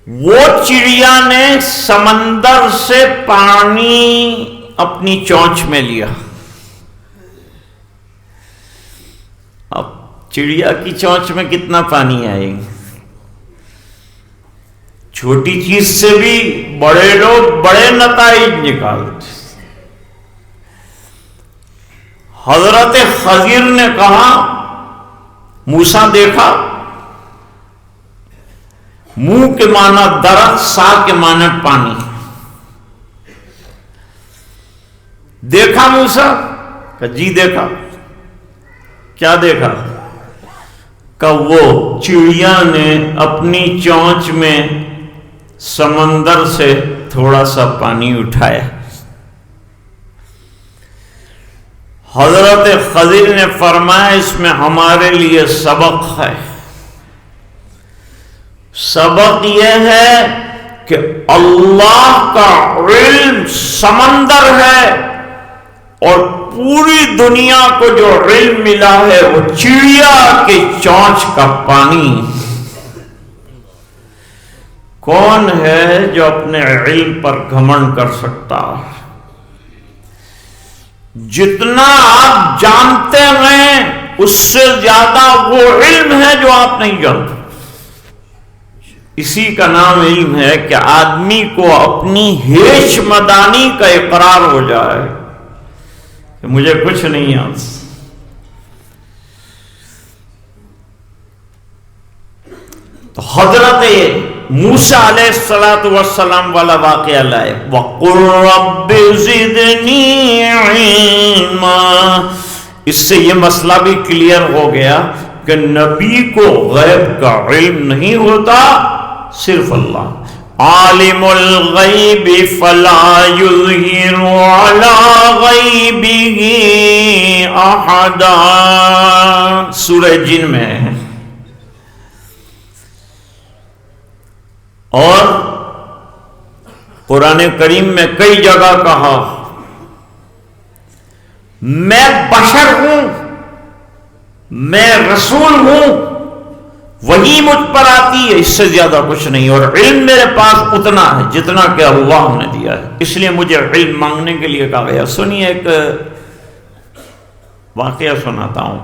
وہ چڑیا نے سمندر سے پانی اپنی چونچ میں لیا۔ اب چڑیا کی چونچ میں کتنا پانی آئے گا؟ چھوٹی چیز سے بھی بڑے لوگ بڑے نتائج نکالتے۔ حضرت خضر نے کہا موسیٰ دیکھا، منہ کے معنی درخت، سا کے معنی پانی، دیکھا موسیٰ؟ کہ جی دیکھا۔ کیا دیکھا؟ کہ وہ چڑیا نے اپنی چونچ میں سمندر سے تھوڑا سا پانی اٹھایا۔ حضرت خضر نے فرمایا اس میں ہمارے لیے سبق ہے۔ سبق یہ ہے کہ اللہ کا علم سمندر ہے، اور پوری دنیا کو جو علم ملا ہے وہ چڑیا کے چونچ کا پانی۔ کون ہے جو اپنے علم پر گھمنڈ کر سکتا؟ جتنا آپ جانتے ہیں اس سے زیادہ وہ علم ہے جو آپ نہیں جانتے۔ اسی کا نام علم ہے کہ آدمی کو اپنی ہیچ مدانی کا اقرار ہو جائے کہ مجھے کچھ نہیں آتا۔ تو حضرت موسیٰ علیہ السلام والا واقعہ لائے، وَقُلْ رَبِّ زِدْنِي عِلْمًا۔ اس سے یہ مسئلہ بھی کلیئر ہو گیا کہ نبی کو غیب کا علم نہیں ہوتا، صرف اللہ۔ عالم الغیب فلا یظہر علی غیبہ احدا، سورہ جن میں ہے۔ اور قرآن کریم میں کئی جگہ کہا میں بشر ہوں، میں رسول ہوں، وہی مجھ پر آتی ہے، اس سے زیادہ کچھ نہیں، اور علم میرے پاس اتنا ہے جتنا کہ اللہ نے دیا ہے، اس لیے مجھے علم مانگنے کے لیے کہا گیا۔ سنیے ایک واقعہ سناتا ہوں،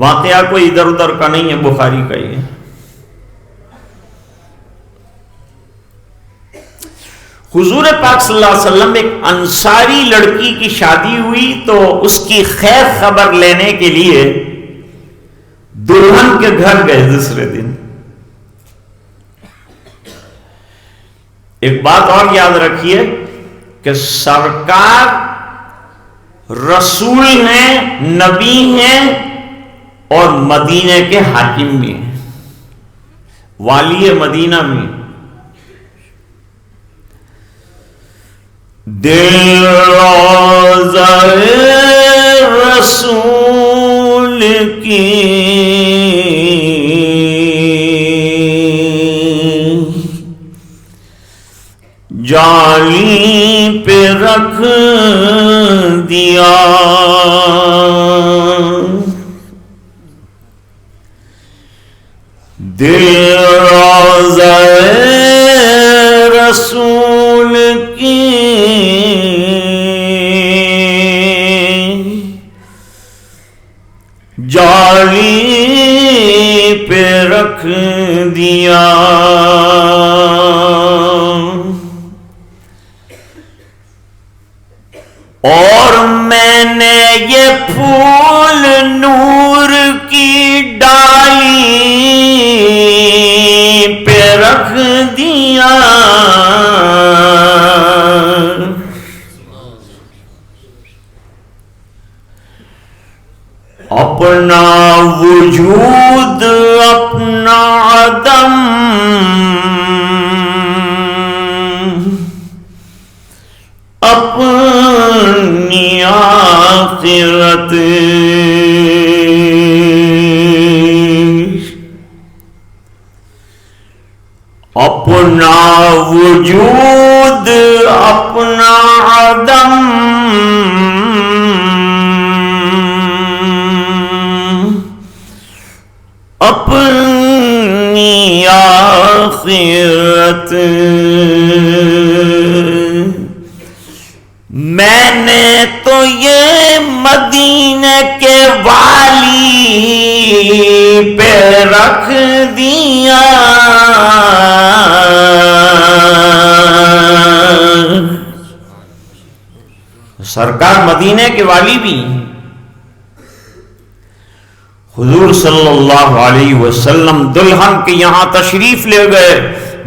واقعہ کوئی ادھر ادھر کا نہیں ہے، بخاری کا ہی ہے۔ حضور پاک صلی اللہ علیہ وسلم ایک انصاری لڑکی کی شادی ہوئی تو اس کی خیر خبر لینے کے لیے دلہن کے گھر گئے دوسرے دن۔ ایک بات اور یاد رکھیے کہ سرکار رسول ہیں، نبی ہیں، اور مدینے کے حاکم بھی ہیں، والی مدینہ میں۔ دل روزہ رسول کی جالی پہ رکھ دیا، دل روزہ رسول کی جالی پہ رکھ دیا، اور میں نے یہ پھول نور کی ڈالی پہ رکھ دیا، اپنا وجود اپنا عدم اپنی آخرت، اپنا وجود اپنا عدم اپنی آخرت، میں نے تو یہ مدینے کے والی پہ رکھ دیا، سرکار مدینے کے والی بھی۔ حضور صلی اللہ علیہ وسلم دلہن کے یہاں تشریف لے گئے،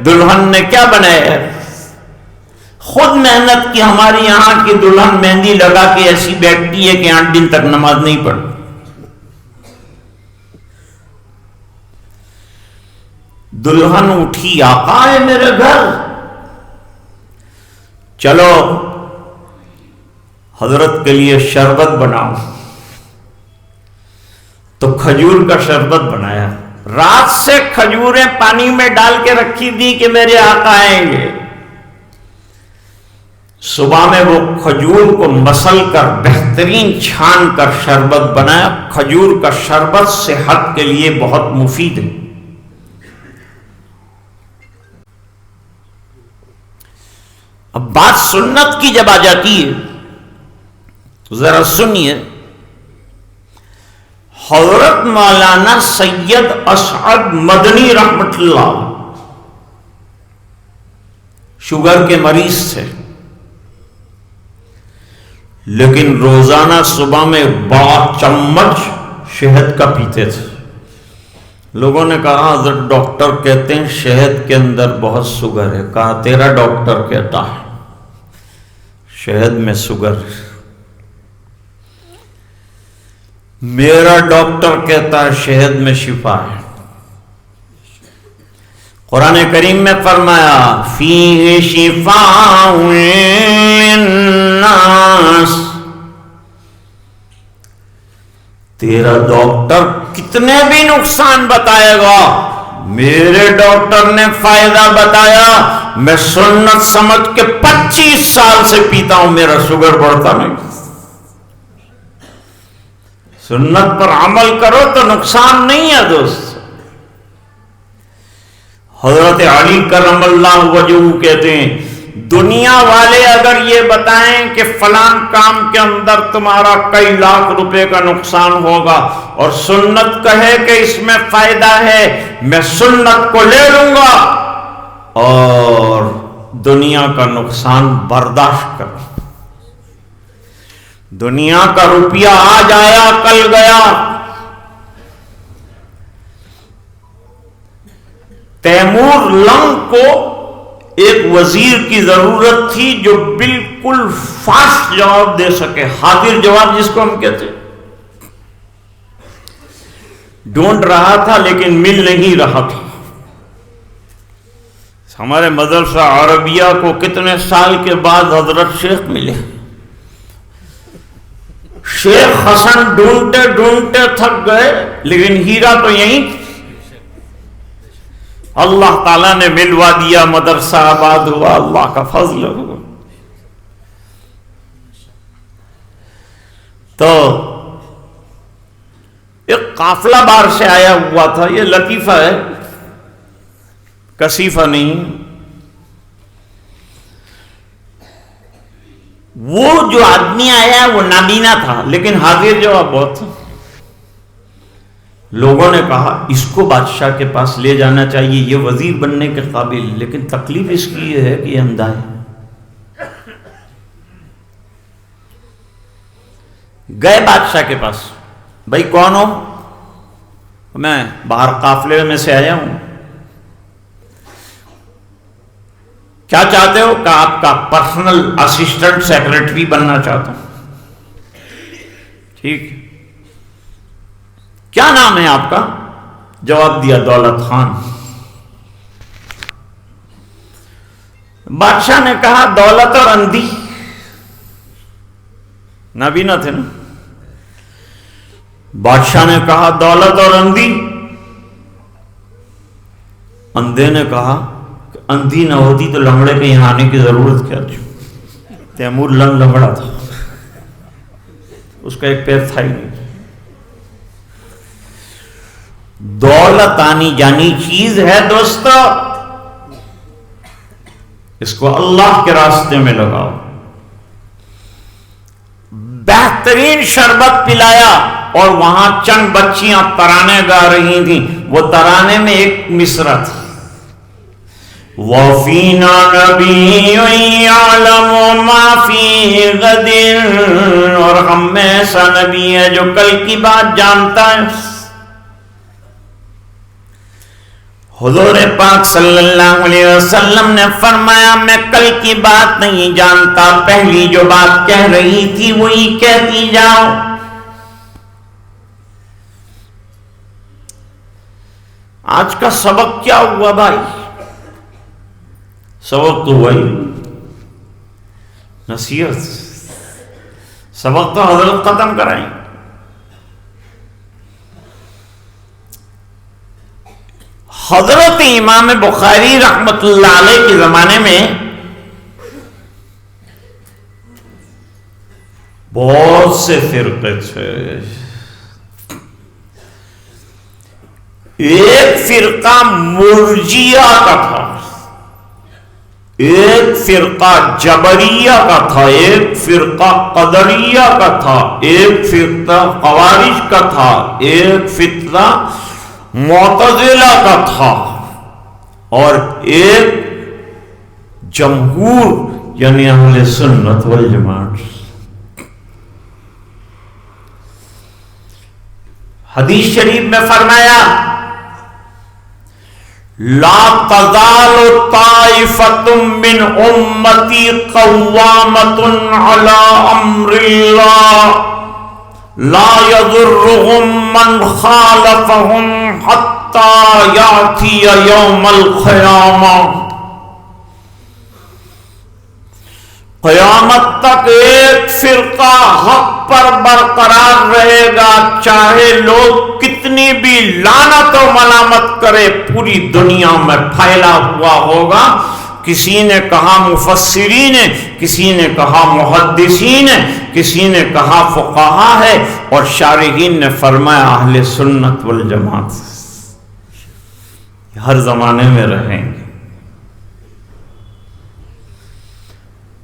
دلہن نے کیا بنایا؟ خود محنت کی۔ ہمارے یہاں کی دلہن مہندی لگا کے ایسی بیٹھتی ہے کہ 8 دن تک نماز نہیں پڑھتی۔ دلہن اٹھی، آقا ہے میرے گھر، چلو حضرت کے لیے شربت بناؤ۔ تو کھجور کا شربت بنایا، رات سے کھجوریں پانی میں ڈال کے رکھی تھی کہ میرے آقا آئیں گے. صبح میں وہ کھجور کو مسل کر بہترین چھان کر شربت بنایا. کھجور کا شربت صحت کے لیے بہت مفید ہے. اب بات سنت کی جب آ جاتی ہے تو ذرا سنیے. حضرت مولانا سید اسعد مدنی رحمت اللہ شوگر کے مریض تھے، لیکن روزانہ صبح میں بڑا چمچ شہد کا پیتے تھے. لوگوں نے کہا حضرت ڈاکٹر کہتے ہیں شہد کے اندر بہت شوگر ہے. کہا تیرا ڈاکٹر کہتا ہے شہد میں شوگر ہے، میرا ڈاکٹر کہتا ہے شہد میں شفا ہے. قرآن کریم میں فرمایا فیہ شفاء للناس. تیرا ڈاکٹر کتنے بھی نقصان بتائے گا، میرے ڈاکٹر نے فائدہ بتایا. میں سنت سمجھ کے 25 سال سے پیتا ہوں، میرا شوگر بڑھتا نہیں. سنت پر عمل کرو تو نقصان نہیں ہے دوست. حضرت علی کرم اللہ وجہہ کہتے ہیں دنیا والے اگر یہ بتائیں کہ فلان کام کے اندر تمہارا کئی لاکھ روپے کا نقصان ہوگا اور سنت کہے کہ اس میں فائدہ ہے، میں سنت کو لے لوں گا اور دنیا کا نقصان برداشت کروں. دنیا کا روپیہ آج آیا کل گیا. تیمور لنگ کو ایک وزیر کی ضرورت تھی جو بالکل فاسٹ جواب دے سکے، حاضر جواب جس کو ہم کہتے. ڈھونڈ رہا تھا لیکن مل نہیں رہا تھا. ہمارے مدرسہ عربیہ کو کتنے سال کے بعد حضرت شیخ ملے. شیخ حسن ڈھونڈتے ڈھونڈتے تھک گئے، لیکن ہیرا تو یہیں. اللہ تعالیٰ نے ملوا دیا، مدرسہ آباد ہوا، اللہ کا فضل ہوا. تو ایک قافلہ باہر سے آیا ہوا تھا. یہ لطیفہ ہے، کثیفہ نہیں. وہ جو آدمی آیا وہ نابینا تھا لیکن حاضر جواب بہت تھا. لوگوں نے کہا اس کو بادشاہ کے پاس لے جانا چاہیے، یہ وزیر بننے کے قابل، لیکن تکلیف اس کی یہ ہے کہ یہ اندھا ہے. گئے بادشاہ کے پاس. بھائی کون ہو؟ میں باہر قافلے میں سے آیا ہوں. کیا چاہتے ہو؟ کہ آپ کا پرسنل اسسٹنٹ سیکرٹری بننا چاہتا ہوں. ٹھیک، کیا نام ہے آپ کا؟ جواب دیا دولت خان. بادشاہ نے کہا دولت اور اندھی، نابینا تھے نا. بادشاہ نے کہا دولت اور اندھی. اندھے نے کہا کہ اندھی نہ ہوتی تو لنگڑے کے یہاں آنے کی ضرورت کیا تھی. تیمور لنگڑا تھا، اس کا ایک پیر تھا ہی نہیں. دولت آنی جانی چیز ہے دوستو، اس کو اللہ کے راستے میں لگاؤ. بہترین شربت پلایا اور وہاں چند بچیاں ترانے گا رہی تھیں. وہ ترانے میں ایک مصرع تھی، وَفِينَا نَبِيٌّ يَعْلَمُ مَا فِي غَدٍ، اور ہم میں ایسا نبی ہے جو کل کی بات جانتا ہے. حضور پاک صلی اللہ علیہ وسلم نے فرمایا میں کل کی بات نہیں جانتا، پہلی جو بات کہہ رہی تھی وہی کہتی جاؤ. آج کا سبق کیا ہوا بھائی؟ سبق تو وہی نصیحت. سبق تو حضرت ختم کرائیں. حضرت امام بخاری رحمت اللہ علیہ کے زمانے میں بہت سے فرقے تھے. ایک فرقہ مرجیہ کا تھا، ایک فرقہ جبریہ کا تھا، ایک فرقہ قدریہ کا تھا، ایک فرقہ خوارج کا تھا، ایک فرقہ معتزلہ کا تھا، اور ایک جمہور یعنی اہل سنت والجماعت. حدیث شریف میں فرمایا لا تزال طائفة من امتی قوامة على امر اللہ لا يضرهم من خالفهم حتى يأتي يوم القیامہ. قیامت تک ایک فرقہ حق پر برقرار رہے گا، چاہے لوگ کتنی بھی لعنت و ملامت کرے، پوری دنیا میں پھیلا ہوا ہوگا. کسی نے کہا مفسرین ہے، کسی نے کہا محدثین ہے، کسی نے کہا فقہا ہے، اور شارحین نے فرمایا اہل سنت والجماعت ہر زمانے میں رہیں گے.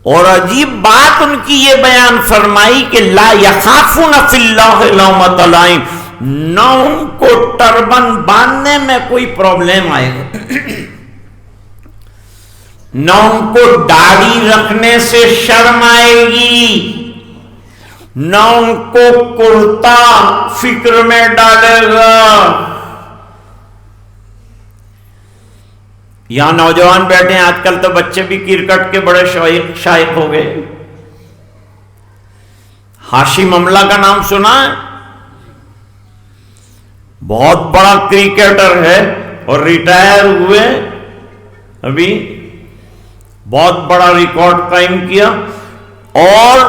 اور عجیب بات ان کی یہ بیان فرمائی کہ لا یخافون فی اللہ لومۃ لائم، نہ ان کو ٹربن باندھنے میں کوئی پرابلم آئے گا، نہ ان کو داڑھی رکھنے سے شرم آئے گی، نہ ان کو کرتا فکر میں ڈالے گا. یہاں نوجوان بیٹھے ہیں، آج کل تو بچے بھی کرکٹ کے بڑے شائق ہو گئے. ہاشم املہ کا نام سنا ہے؟ بہت بڑا کرکٹر ہے اور ریٹائر ہوئے، ابھی بہت بڑا ریکارڈ قائم کیا، اور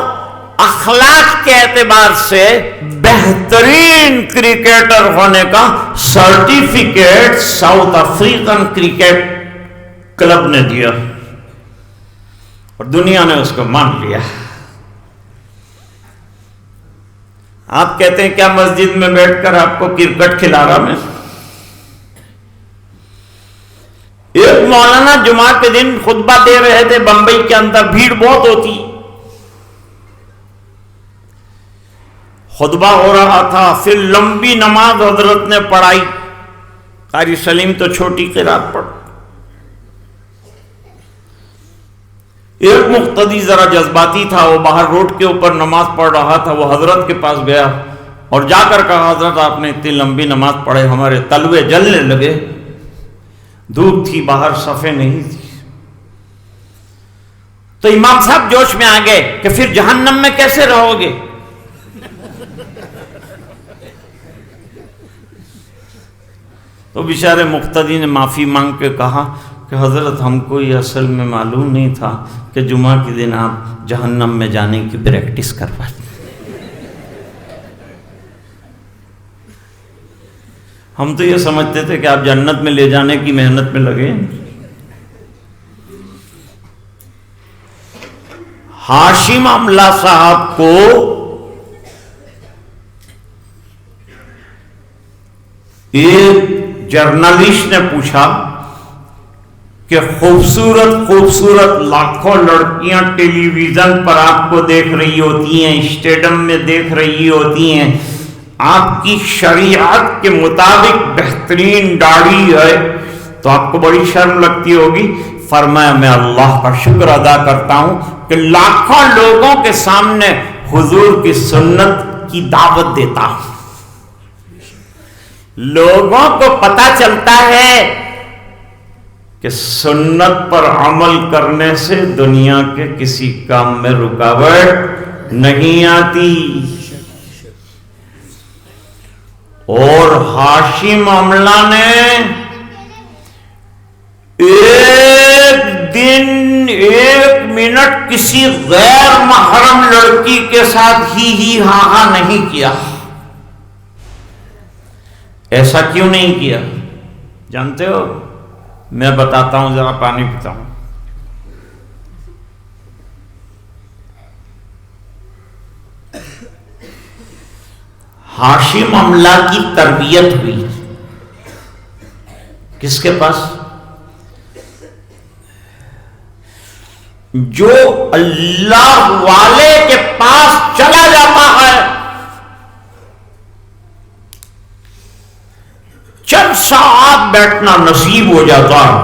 اخلاق کے اعتبار سے بہترین کرکٹر ہونے کا certificate south African cricket club نے دیا اور دنیا نے اس کو مان لیا. آپ کہتے ہیں کیا مسجد میں بیٹھ کر آپ کو کرکٹ کھلا رہا میں؟ ایک مولانا جمعہ کے دن خطبہ دے رہے تھے بمبئی کے اندر، بھیڑ بہت ہوتی، خطبہ ہو رہا تھا، پھر لمبی نماز حضرت نے پڑھائی. قاری سلیم تو چھوٹی قرات پڑھ. ایک مقتدی ذرا جذباتی تھا، وہ باہر روڈ کے اوپر نماز پڑھ رہا تھا، وہ حضرت کے پاس گیا اور جا کر کہا حضرت آپ نے اتنی لمبی نماز پڑھے، ہمارے تلوے جلنے لگے، دھوپ تھی باہر، صفیں نہیں تھی. تو امام صاحب جوش میں آ گئے کہ پھر جہنم میں کیسے رہو گے؟ تو بیچارے مقتدی نے معافی مانگ کے کہا کہ حضرت ہم کو یہ اصل میں معلوم نہیں تھا کہ جمعہ کے دن آپ جہنم میں جانے کی پریکٹس کرواتے. ہم تو یہ سمجھتے تھے کہ آپ جنت میں لے جانے کی محنت میں لگے. ہاشم املہ صاحب کو ایک جرنلسٹ نے پوچھا کہ خوبصورت لاکھوں لڑکیاں ٹیلی ویژن پر آپ کو دیکھ رہی ہوتی ہیں، اسٹیڈیم میں دیکھ رہی ہوتی ہیں، آپ کی شریعت کے مطابق بہترین داڑھی ہے تو آپ کو بڑی شرم لگتی ہوگی. فرمایا میں اللہ کا شکر ادا کرتا ہوں کہ لاکھوں لوگوں کے سامنے حضور کی سنت کی دعوت دیتا ہوں. لوگوں کو پتہ چلتا ہے کہ سنت پر عمل کرنے سے دنیا کے کسی کام میں رکاوٹ نہیں آتی. اور ہاشم املہ نے ایک دن ایک منٹ کسی غیر محرم لڑکی کے ساتھ ہی ہاں نہیں کیا. ایسا کیوں نہیں کیا؟ جانتے ہو؟ میں بتاتا ہوں، ذرا پانی پیتا ہوں۔ ہاشم املا کی تربیت ہوئی کس کے پاس؟ جو اللہ والے کے پاس چلا جاتا ہے چند ساعت بیٹھنا نصیب ہو جاتا ہے،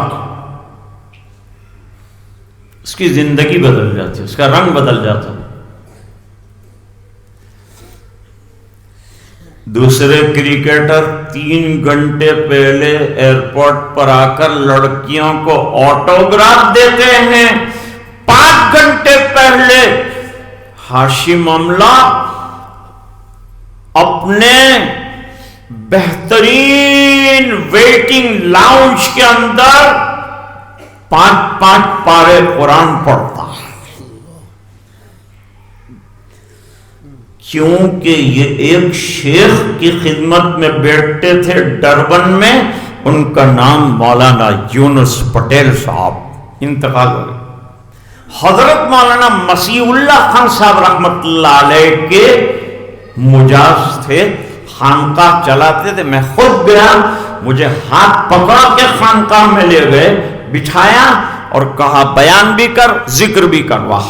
اس کی زندگی بدل جاتی ہے، اس کا رنگ بدل جاتا ہے۔ دوسرے کرکٹر 3 گھنٹے پہلے ایئرپورٹ پر آ کر لڑکیوں کو آٹوگراف دیتے ہیں، 5 گھنٹے پہلے ہاشم املا اپنے بہترین ویٹنگ لاؤنج کے اندر 5 پارے قرآن پڑھتا ہے، کیونکہ یہ ایک شیخ کی خدمت میں بیٹھتے تھے ڈربن میں، ان کا نام مولانا یونس پٹیل صاحب، انتقال ہو گئے۔ حضرت مولانا مسیح اللہ خان صاحب رحمت اللہ علیہ کے مجاز تھے، خانقاہ چلاتے تھے۔ میں خود گیا، مجھے ہاتھ پکڑ کے خانقاہ میں لے گئے، بٹھایا اور کہا بیان بھی کر، ذکر بھی کر۔ واہ،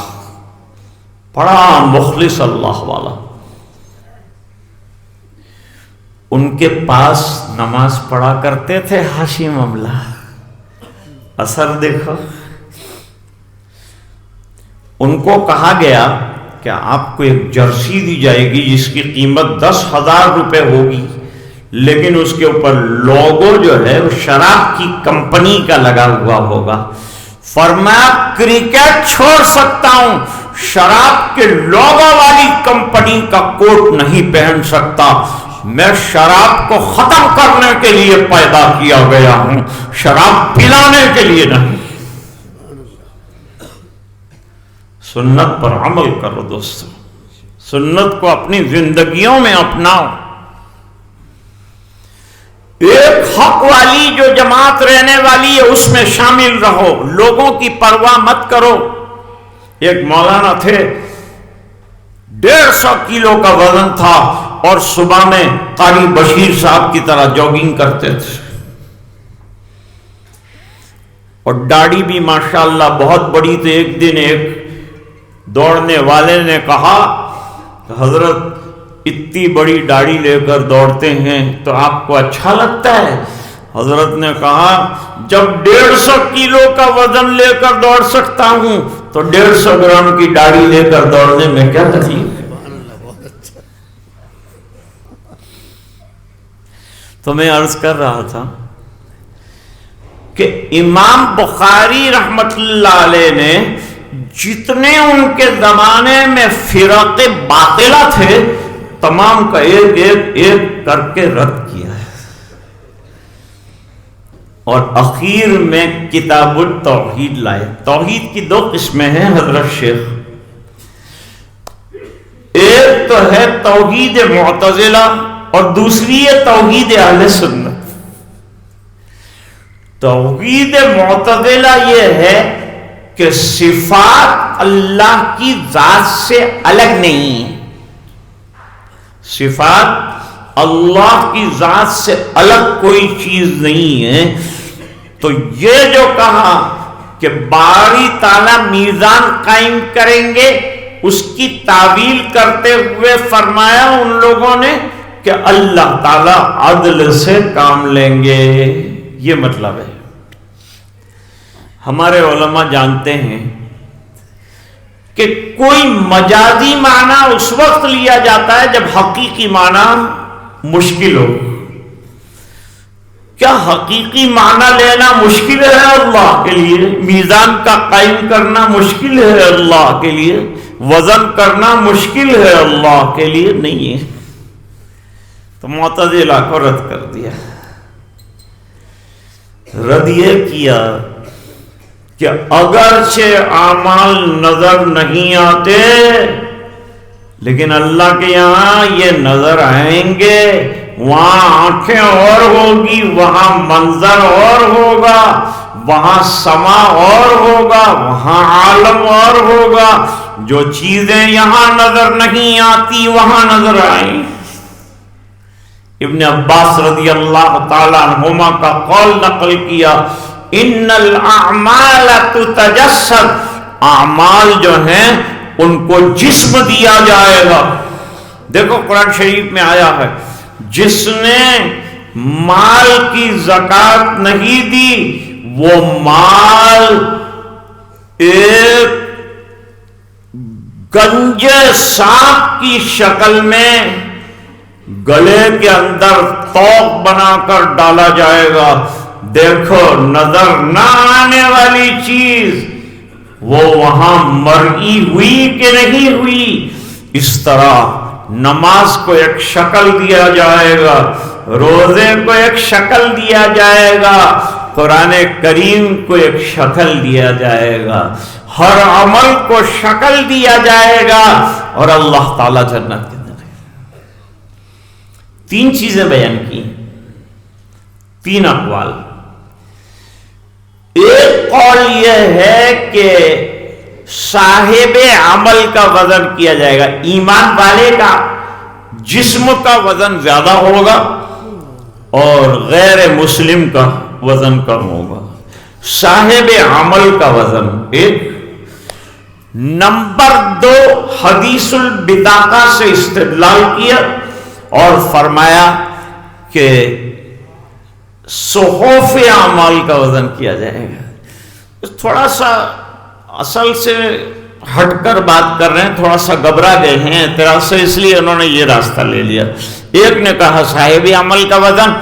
بڑا مخلص اللہ والا۔ ان کے پاس نماز پڑھا کرتے تھے ہاشم املا، اثر دیکھو۔ ان کو کہا گیا کہ آپ کو ایک جرسی دی جائے گی جس کی قیمت 10,000 روپے ہوگی، لیکن اس کے اوپر لوگو جو ہے وہ شراب کی کمپنی کا لگا ہوا ہوگا۔ فرمایا کرکٹ چھوڑ سکتا ہوں، شراب کے لوگو والی کمپنی کا کوٹ نہیں پہن سکتا۔ میں شراب کو ختم کرنے کے لیے پیدا کیا گیا ہوں، شراب پلانے کے لیے نہیں۔ سنت پر عمل کرو دوستو، سنت کو اپنی زندگیوں میں اپناؤ۔ ایک حق والی جو جماعت رہنے والی ہے اس میں شامل رہو، لوگوں کی پرواہ مت کرو۔ ایک مولانا تھے، 150 کلو کا وزن تھا اور صبح میں قاری بشیر صاحب کی طرح جاگنگ کرتے تھے، اور داڑھی بھی ماشاءاللہ بہت بڑی تھی۔ ایک دن ایک دوڑنے والے نے کہا کہ حضرت اتنی بڑی داڑھی لے کر دوڑتے ہیں تو آپ کو اچھا لگتا ہے؟ حضرت نے کہا جب 150 کلو کا وزن لے کر دوڑ سکتا ہوں تو 150 گرام کی داڑھی لے کر دوڑنے میں کیا تکلیف ہے؟ تو میں عرض کر رہا تھا کہ امام بخاری رحمت اللہ علیہ نے جتنے ان کے زمانے میں فرق باطلہ تھے تمام کا ایک ایک ایک کر کے رد کیا ہے، اور اخیر میں کتاب التوحید لائے۔ توحید کی 2 قسمیں ہیں حضرت شیخ، ایک تو ہے توحید معتزلہ اور دوسری ہے توحید اہل سنت۔ توحید معتزلہ یہ ہے کہ صفات اللہ کی ذات سے الگ نہیں ہیں، صفات اللہ کی ذات سے الگ کوئی چیز نہیں ہے۔ تو یہ جو کہا کہ باری تعالیٰ میزان قائم کریں گے، اس کی تعویل کرتے ہوئے فرمایا ان لوگوں نے کہ اللہ تعالیٰ عدل سے کام لیں گے، یہ مطلب ہے۔ ہمارے علماء جانتے ہیں کہ کوئی مجازی معنی اس وقت لیا جاتا ہے جب حقیقی معنی مشکل ہو۔ کیا حقیقی معنی لینا مشکل ہے اللہ کے لیے؟ میزان کا قائم کرنا مشکل ہے اللہ کے لیے؟ وزن کرنا مشکل ہے اللہ کے لیے؟ نہیں ہے۔ تو معتزلہ کو رد کر دیا۔ رد یہ کیا کہ اگرچہ اعمال نظر نہیں آتے لیکن اللہ کے یہاں یہ نظر آئیں گے وہاں آنکھیں اور ہوگی، وہاں منظر اور ہوگا، وہاں سما اور ہوگا، وہاں عالم اور ہوگا۔ جو چیزیں یہاں نظر نہیں آتی وہاں نظر آئیں۔ ابن عباس رضی اللہ تعالی عنہما کا قول نقل کیا، ان الاعمال تتجسد، اعمال جو ہیں ان کو جسم دیا جائے گا۔ دیکھو قرآن شریف میں آیا ہے، جس نے مال کی زکوٰۃ نہیں دی وہ مال ایک گنجے سانپ کی شکل میں گلے کے اندر توق بنا کر ڈالا جائے گا۔ دیکھو نظر نہ آنے والی چیز وہ وہاں مرئی ہوئی کہ نہیں ہوئی۔ اس طرح نماز کو ایک شکل دیا جائے گا، روزے کو ایک شکل دیا جائے گا، قرآن کریم کو ایک شکل دیا جائے گا، ہر عمل کو شکل دیا جائے گا، اور اللہ تعالیٰ جنت کے اندر تین چیزیں بیان کی، تین اقوال۔ ایک قول یہ ہے کہ صاحب عمل کا وزن کیا جائے گا، ایمان والے کا جسم کا وزن زیادہ ہوگا اور غیر مسلم کا وزن کم ہوگا۔ صاحب عمل کا وزن ایک۔ نمبر دو، حدیث البطاقہ سے استدلال کیا اور فرمایا کہ صحف اعمال کا وزن کیا جائے گا۔ تھوڑا سا اصل سے ہٹ کر بات کر رہے ہیں، تھوڑا سا گھبرا گئے ہیں اعتراض سے، اس لیے انہوں نے یہ راستہ لے لیا۔ ایک نے کہا صاحب عمل کا وزن،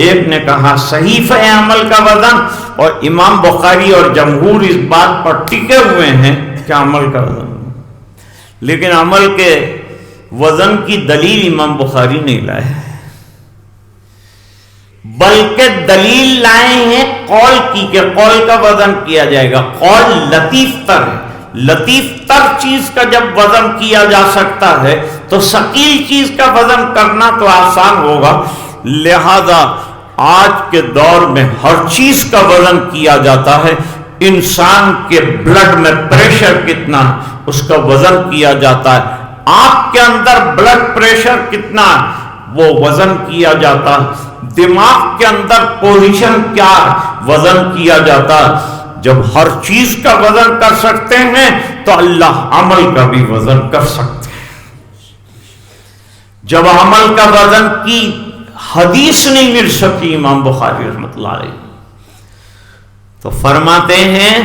ایک نے کہا صحیفہ عمل کا وزن، اور امام بخاری اور جمہور اس بات پر ٹکے ہوئے ہیں کہ عمل کا وزن، لیکن عمل کے وزن کی دلیل امام بخاری نہیں لائے، بلکہ دلیل لائے ہیں قول کی کہ قول کا وزن کیا جائے گا۔ قول لطیف تر ہے، لطیف تر چیز کا جب وزن کیا جا سکتا ہے تو ثقیل چیز کا وزن کرنا تو آسان ہوگا، لہذا آج کے دور میں ہر چیز کا وزن کیا جاتا ہے۔ انسان کے بلڈ میں پریشر کتنا اس کا وزن کیا جاتا ہے، آنکھ کے اندر بلڈ پریشر کتنا وہ وزن کیا جاتا ہے، دماغ کے اندر پوزیشن کیا وزن کیا جاتا ہے۔ جب ہر چیز کا وزن کر سکتے ہیں تو اللہ عمل کا بھی وزن کر سکتے ہیں۔ جب عمل کا وزن کی حدیث نہیں مل سکی امام بخاری رحمۃ اللہ علیہ، تو فرماتے ہیں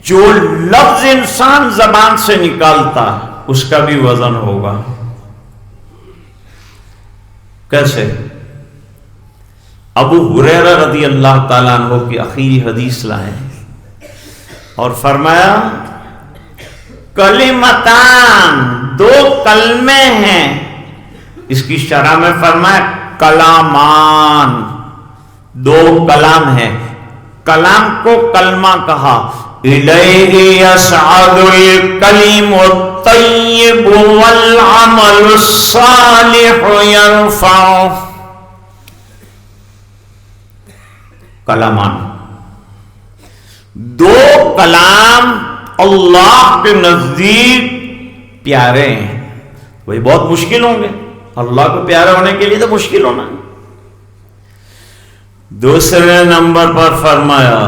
جو لفظ انسان زبان سے نکالتا ہے اس کا بھی وزن ہوگا۔ کیسے؟ ابو ہریرہ رضی اللہ تعالیٰ عنہ کی آخری حدیث لائے اور فرمایا کلمتان، دو کلمے ہیں، اس کی شرح میں فرمایا کلامان، دو کلام ہیں۔ کلام کو کلمہ کہا، الیہ یصعد الکلم الطیب والعمل الصالح یرفعہ۔ کلامان، دو کلام اللہ کے نزدیک پیارے ہیں، وہی بہت مشکل ہوں گے، اللہ کو پیارے ہونے کے لیے تو مشکل ہونا ہے۔ دوسرے نمبر پر فرمایا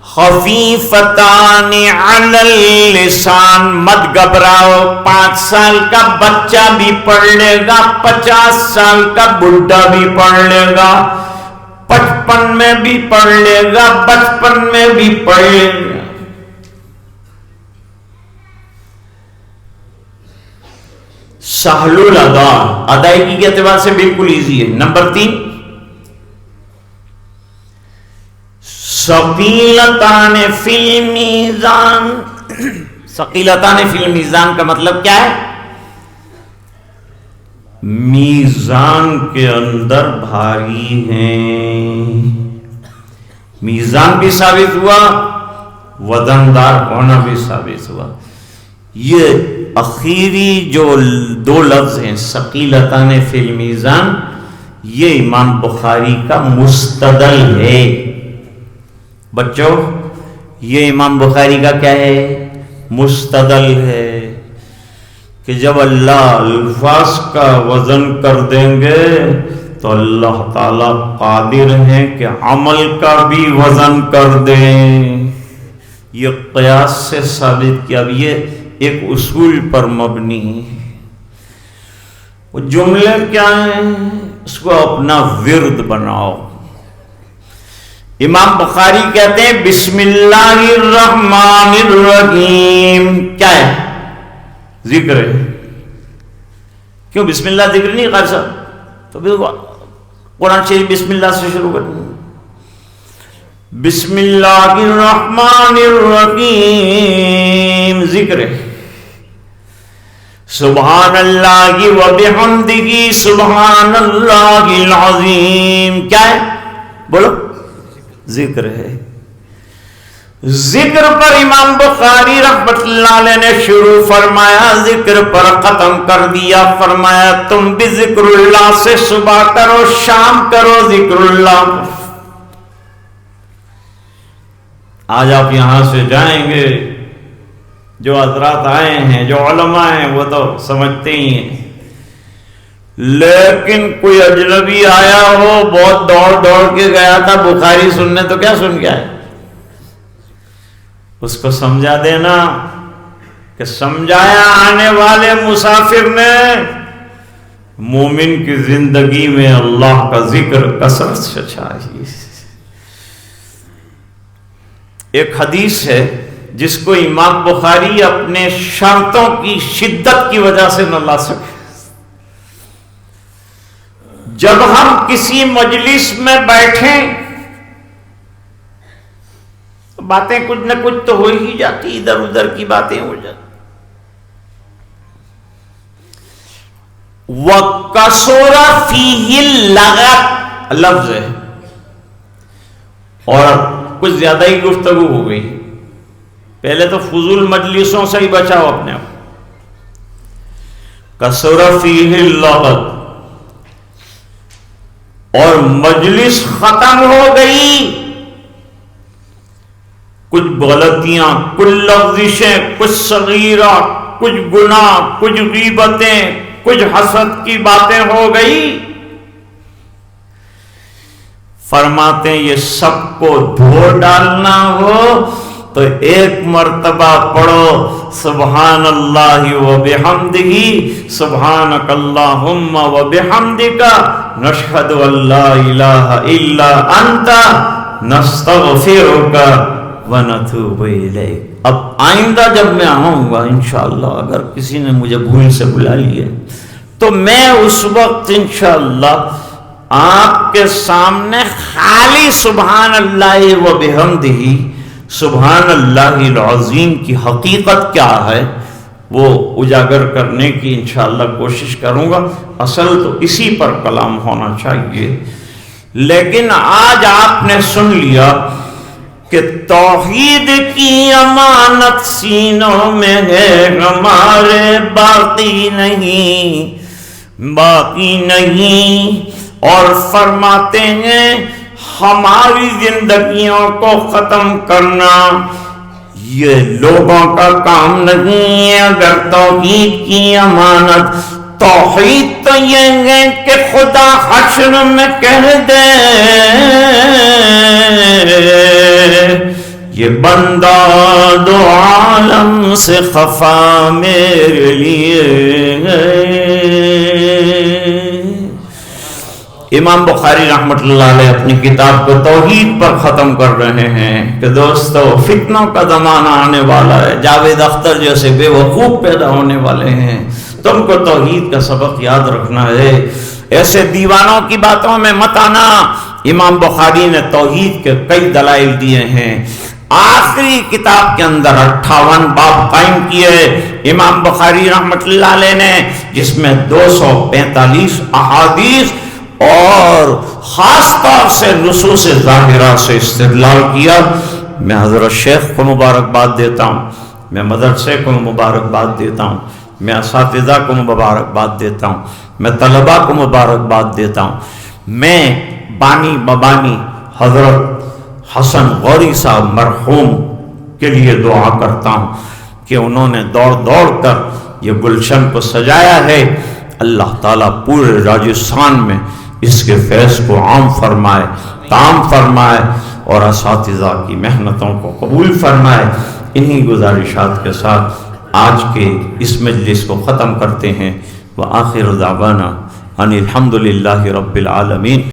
خفیفتان علی اللسان، مت گھبراؤ، 5 سال کا بچہ بھی پڑھ لے گا، 50 سال کا بڈھا بھی پڑھ لے گا، 55 میں بھی پڑھ لے گا، 55 میں بھی پڑھ لے گا۔ سہل الادا، ادائیگی کے اعتبار سے بالکل ایزی ہے۔ نمبر 3 ثقیلتان فی المیزان، ثقیلتان فی المیزان کا مطلب کیا ہے؟ میزان کے اندر بھاری ہیں۔ میزان بھی ثابت ہوا، وزندار ہونا بھی ثابت ہوا۔ یہ اخیری جو دو لفظ ہیں ثقیلتان فی المیزان، یہ امام بخاری کا مستدل ہے۔ بچوں یہ امام بخاری کا کیا ہے؟ مستدل ہے کہ جب اللہ الفاظ کا وزن کر دیں گے تو اللہ تعالیٰ قادر ہیں کہ عمل کا بھی وزن کر دیں۔ یہ قیاس سے ثابت کیا، اب یہ ایک اصول پر مبنی ہے۔ وہ جملے کیا ہیں؟ اس کو اپنا ورد بناؤ۔ امام بخاری کہتے ہیں بسم اللہ الرحمن الرحیم، کیا ہے؟ ذکر ہے۔ کیوں بسم اللہ ذکر نہیں قاری صاحب؟ تو قرآن شریف بسم اللہ سے شروع کریں۔ بسم اللہ الرحمن الرحیم ذکر ہے۔ سبحان اللہ و بحمدہ سبحان اللہ العظیم، کیا ہے؟ بولو، ذکر ہے۔ ذکر پر امام بخاری رحمۃ اللہ علیہ نے شروع فرمایا، ذکر پر ختم کر دیا، فرمایا تم بھی ذکر اللہ سے صبح کرو شام کرو ذکر اللہ۔ آج آپ یہاں سے جائیں گے، جو حضرات آئے ہیں، جو علماء ہیں، وہ تو سمجھتے ہی ہیں، لیکن کوئی اجنبی آیا ہو، بہت دوڑ دوڑ کے گیا تھا بخاری سننے، تو کیا سن کے آئے؟ اس کو سمجھا دینا کہ سمجھایا آنے والے مسافر نے مومن کی زندگی میں اللہ کا ذکر کثرت سے چاہیے۔ ایک حدیث ہے جس کو امام بخاری اپنے شرطوں کی شدت کی وجہ سے نہ لا سکے۔ جب ہم کسی مجلس میں بیٹھیں، باتیں کچھ نہ کچھ تو ہو ہی جاتی، ادھر ادھر کی باتیں ہو جاتی۔ وَقَصُرَ فِيهِ اللَّغَتُ لفظ ہے، اور کچھ زیادہ ہی گفتگو ہو گئی۔ پہلے تو فضول مجلسوں سے ہی بچاؤ اپنے آپ۔ قَصُرَ فِيهِ اللَّغَتُ، اور مجلس ختم ہو گئی، کچھ غلطیاں، کچھ لغزشیں، کچھ صغیرہ، کچھ گناہ، کچھ غیبتیں، کچھ حسد کی باتیں ہو گئی، فرماتے ہیں یہ سب کو دھو ڈالنا ہو تو ایک مرتبہ پڑھو سبحان اللہ و بحمدہ سبحانک اللہم و بحمدک نشہد ان لا الہ الا انت نستغفرک ونتوب الیک۔ اب آئندہ جب میں آؤں گا انشاءاللہ، اگر کسی نے مجھے بھول سے بلا لیا تو میں اس وقت انشاءاللہ آپ کے سامنے خالی سبحان اللہ و بحمدہ سبحان اللہ العظیم کی حقیقت کیا ہے وہ اجاگر کرنے کی انشاءاللہ کوشش کروں گا۔ اصل تو اسی پر کلام ہونا چاہیے، لیکن آج آپ نے سن لیا کہ توحید کی امانت سینوں میں ہے ہمارے، باقی نہیں، اور فرماتے ہیں ہماری زندگیوں کو ختم کرنا یہ لوگوں کا کام نہیں ہے۔ اگر توحید کی امانت، توحید تو یہ ہے کہ خدا حشر میں کہہ دے یہ بندہ دو عالم سے خفا میرے لیے۔ امام بخاری رحمۃ اللہ علیہ اپنی کتاب کو توحید پر ختم کر رہے ہیں کہ دوستو فتنوں کا زمانہ آنے والا ہے، جاوید اختر جیسے بے وقوف پیدا ہونے والے ہیں، تم کو توحید کا سبق یاد رکھنا ہے، ایسے دیوانوں کی باتوں میں مت آنا۔ امام بخاری نے توحید کے کئی دلائل دیے ہیں، آخری کتاب کے اندر 58 باب قائم کیے امام بخاری رحمۃ اللہ علیہ نے، جس میں 245 احادیث اور خاص طور سے نصوص ظاہرہ سے استدلال کیا۔ میں حضرت شیخ کو مبارکباد دیتا ہوں، میں مدرسے کو مبارکباد دیتا ہوں میں اساتذہ کو مبارکباد دیتا ہوں، میں طلباء کو مبارکباد دیتا ہوں، میں بانی ببانی حضرت حسن غوری صاحب مرحوم کے لیے دعا کرتا ہوں کہ انہوں نے دوڑ دوڑ کر یہ گلشن کو سجایا ہے، اللہ تعالیٰ پورے راجستھان میں اس کے فیض کو عام فرمائے، تام فرمائے اور اساتذہ کی محنتوں کو قبول فرمائے۔ انہی گزارشات کے ساتھ آج کے اس مجلس کو ختم کرتے ہیں۔ وآخر دعوانا ان الحمد للہ رب العالمین۔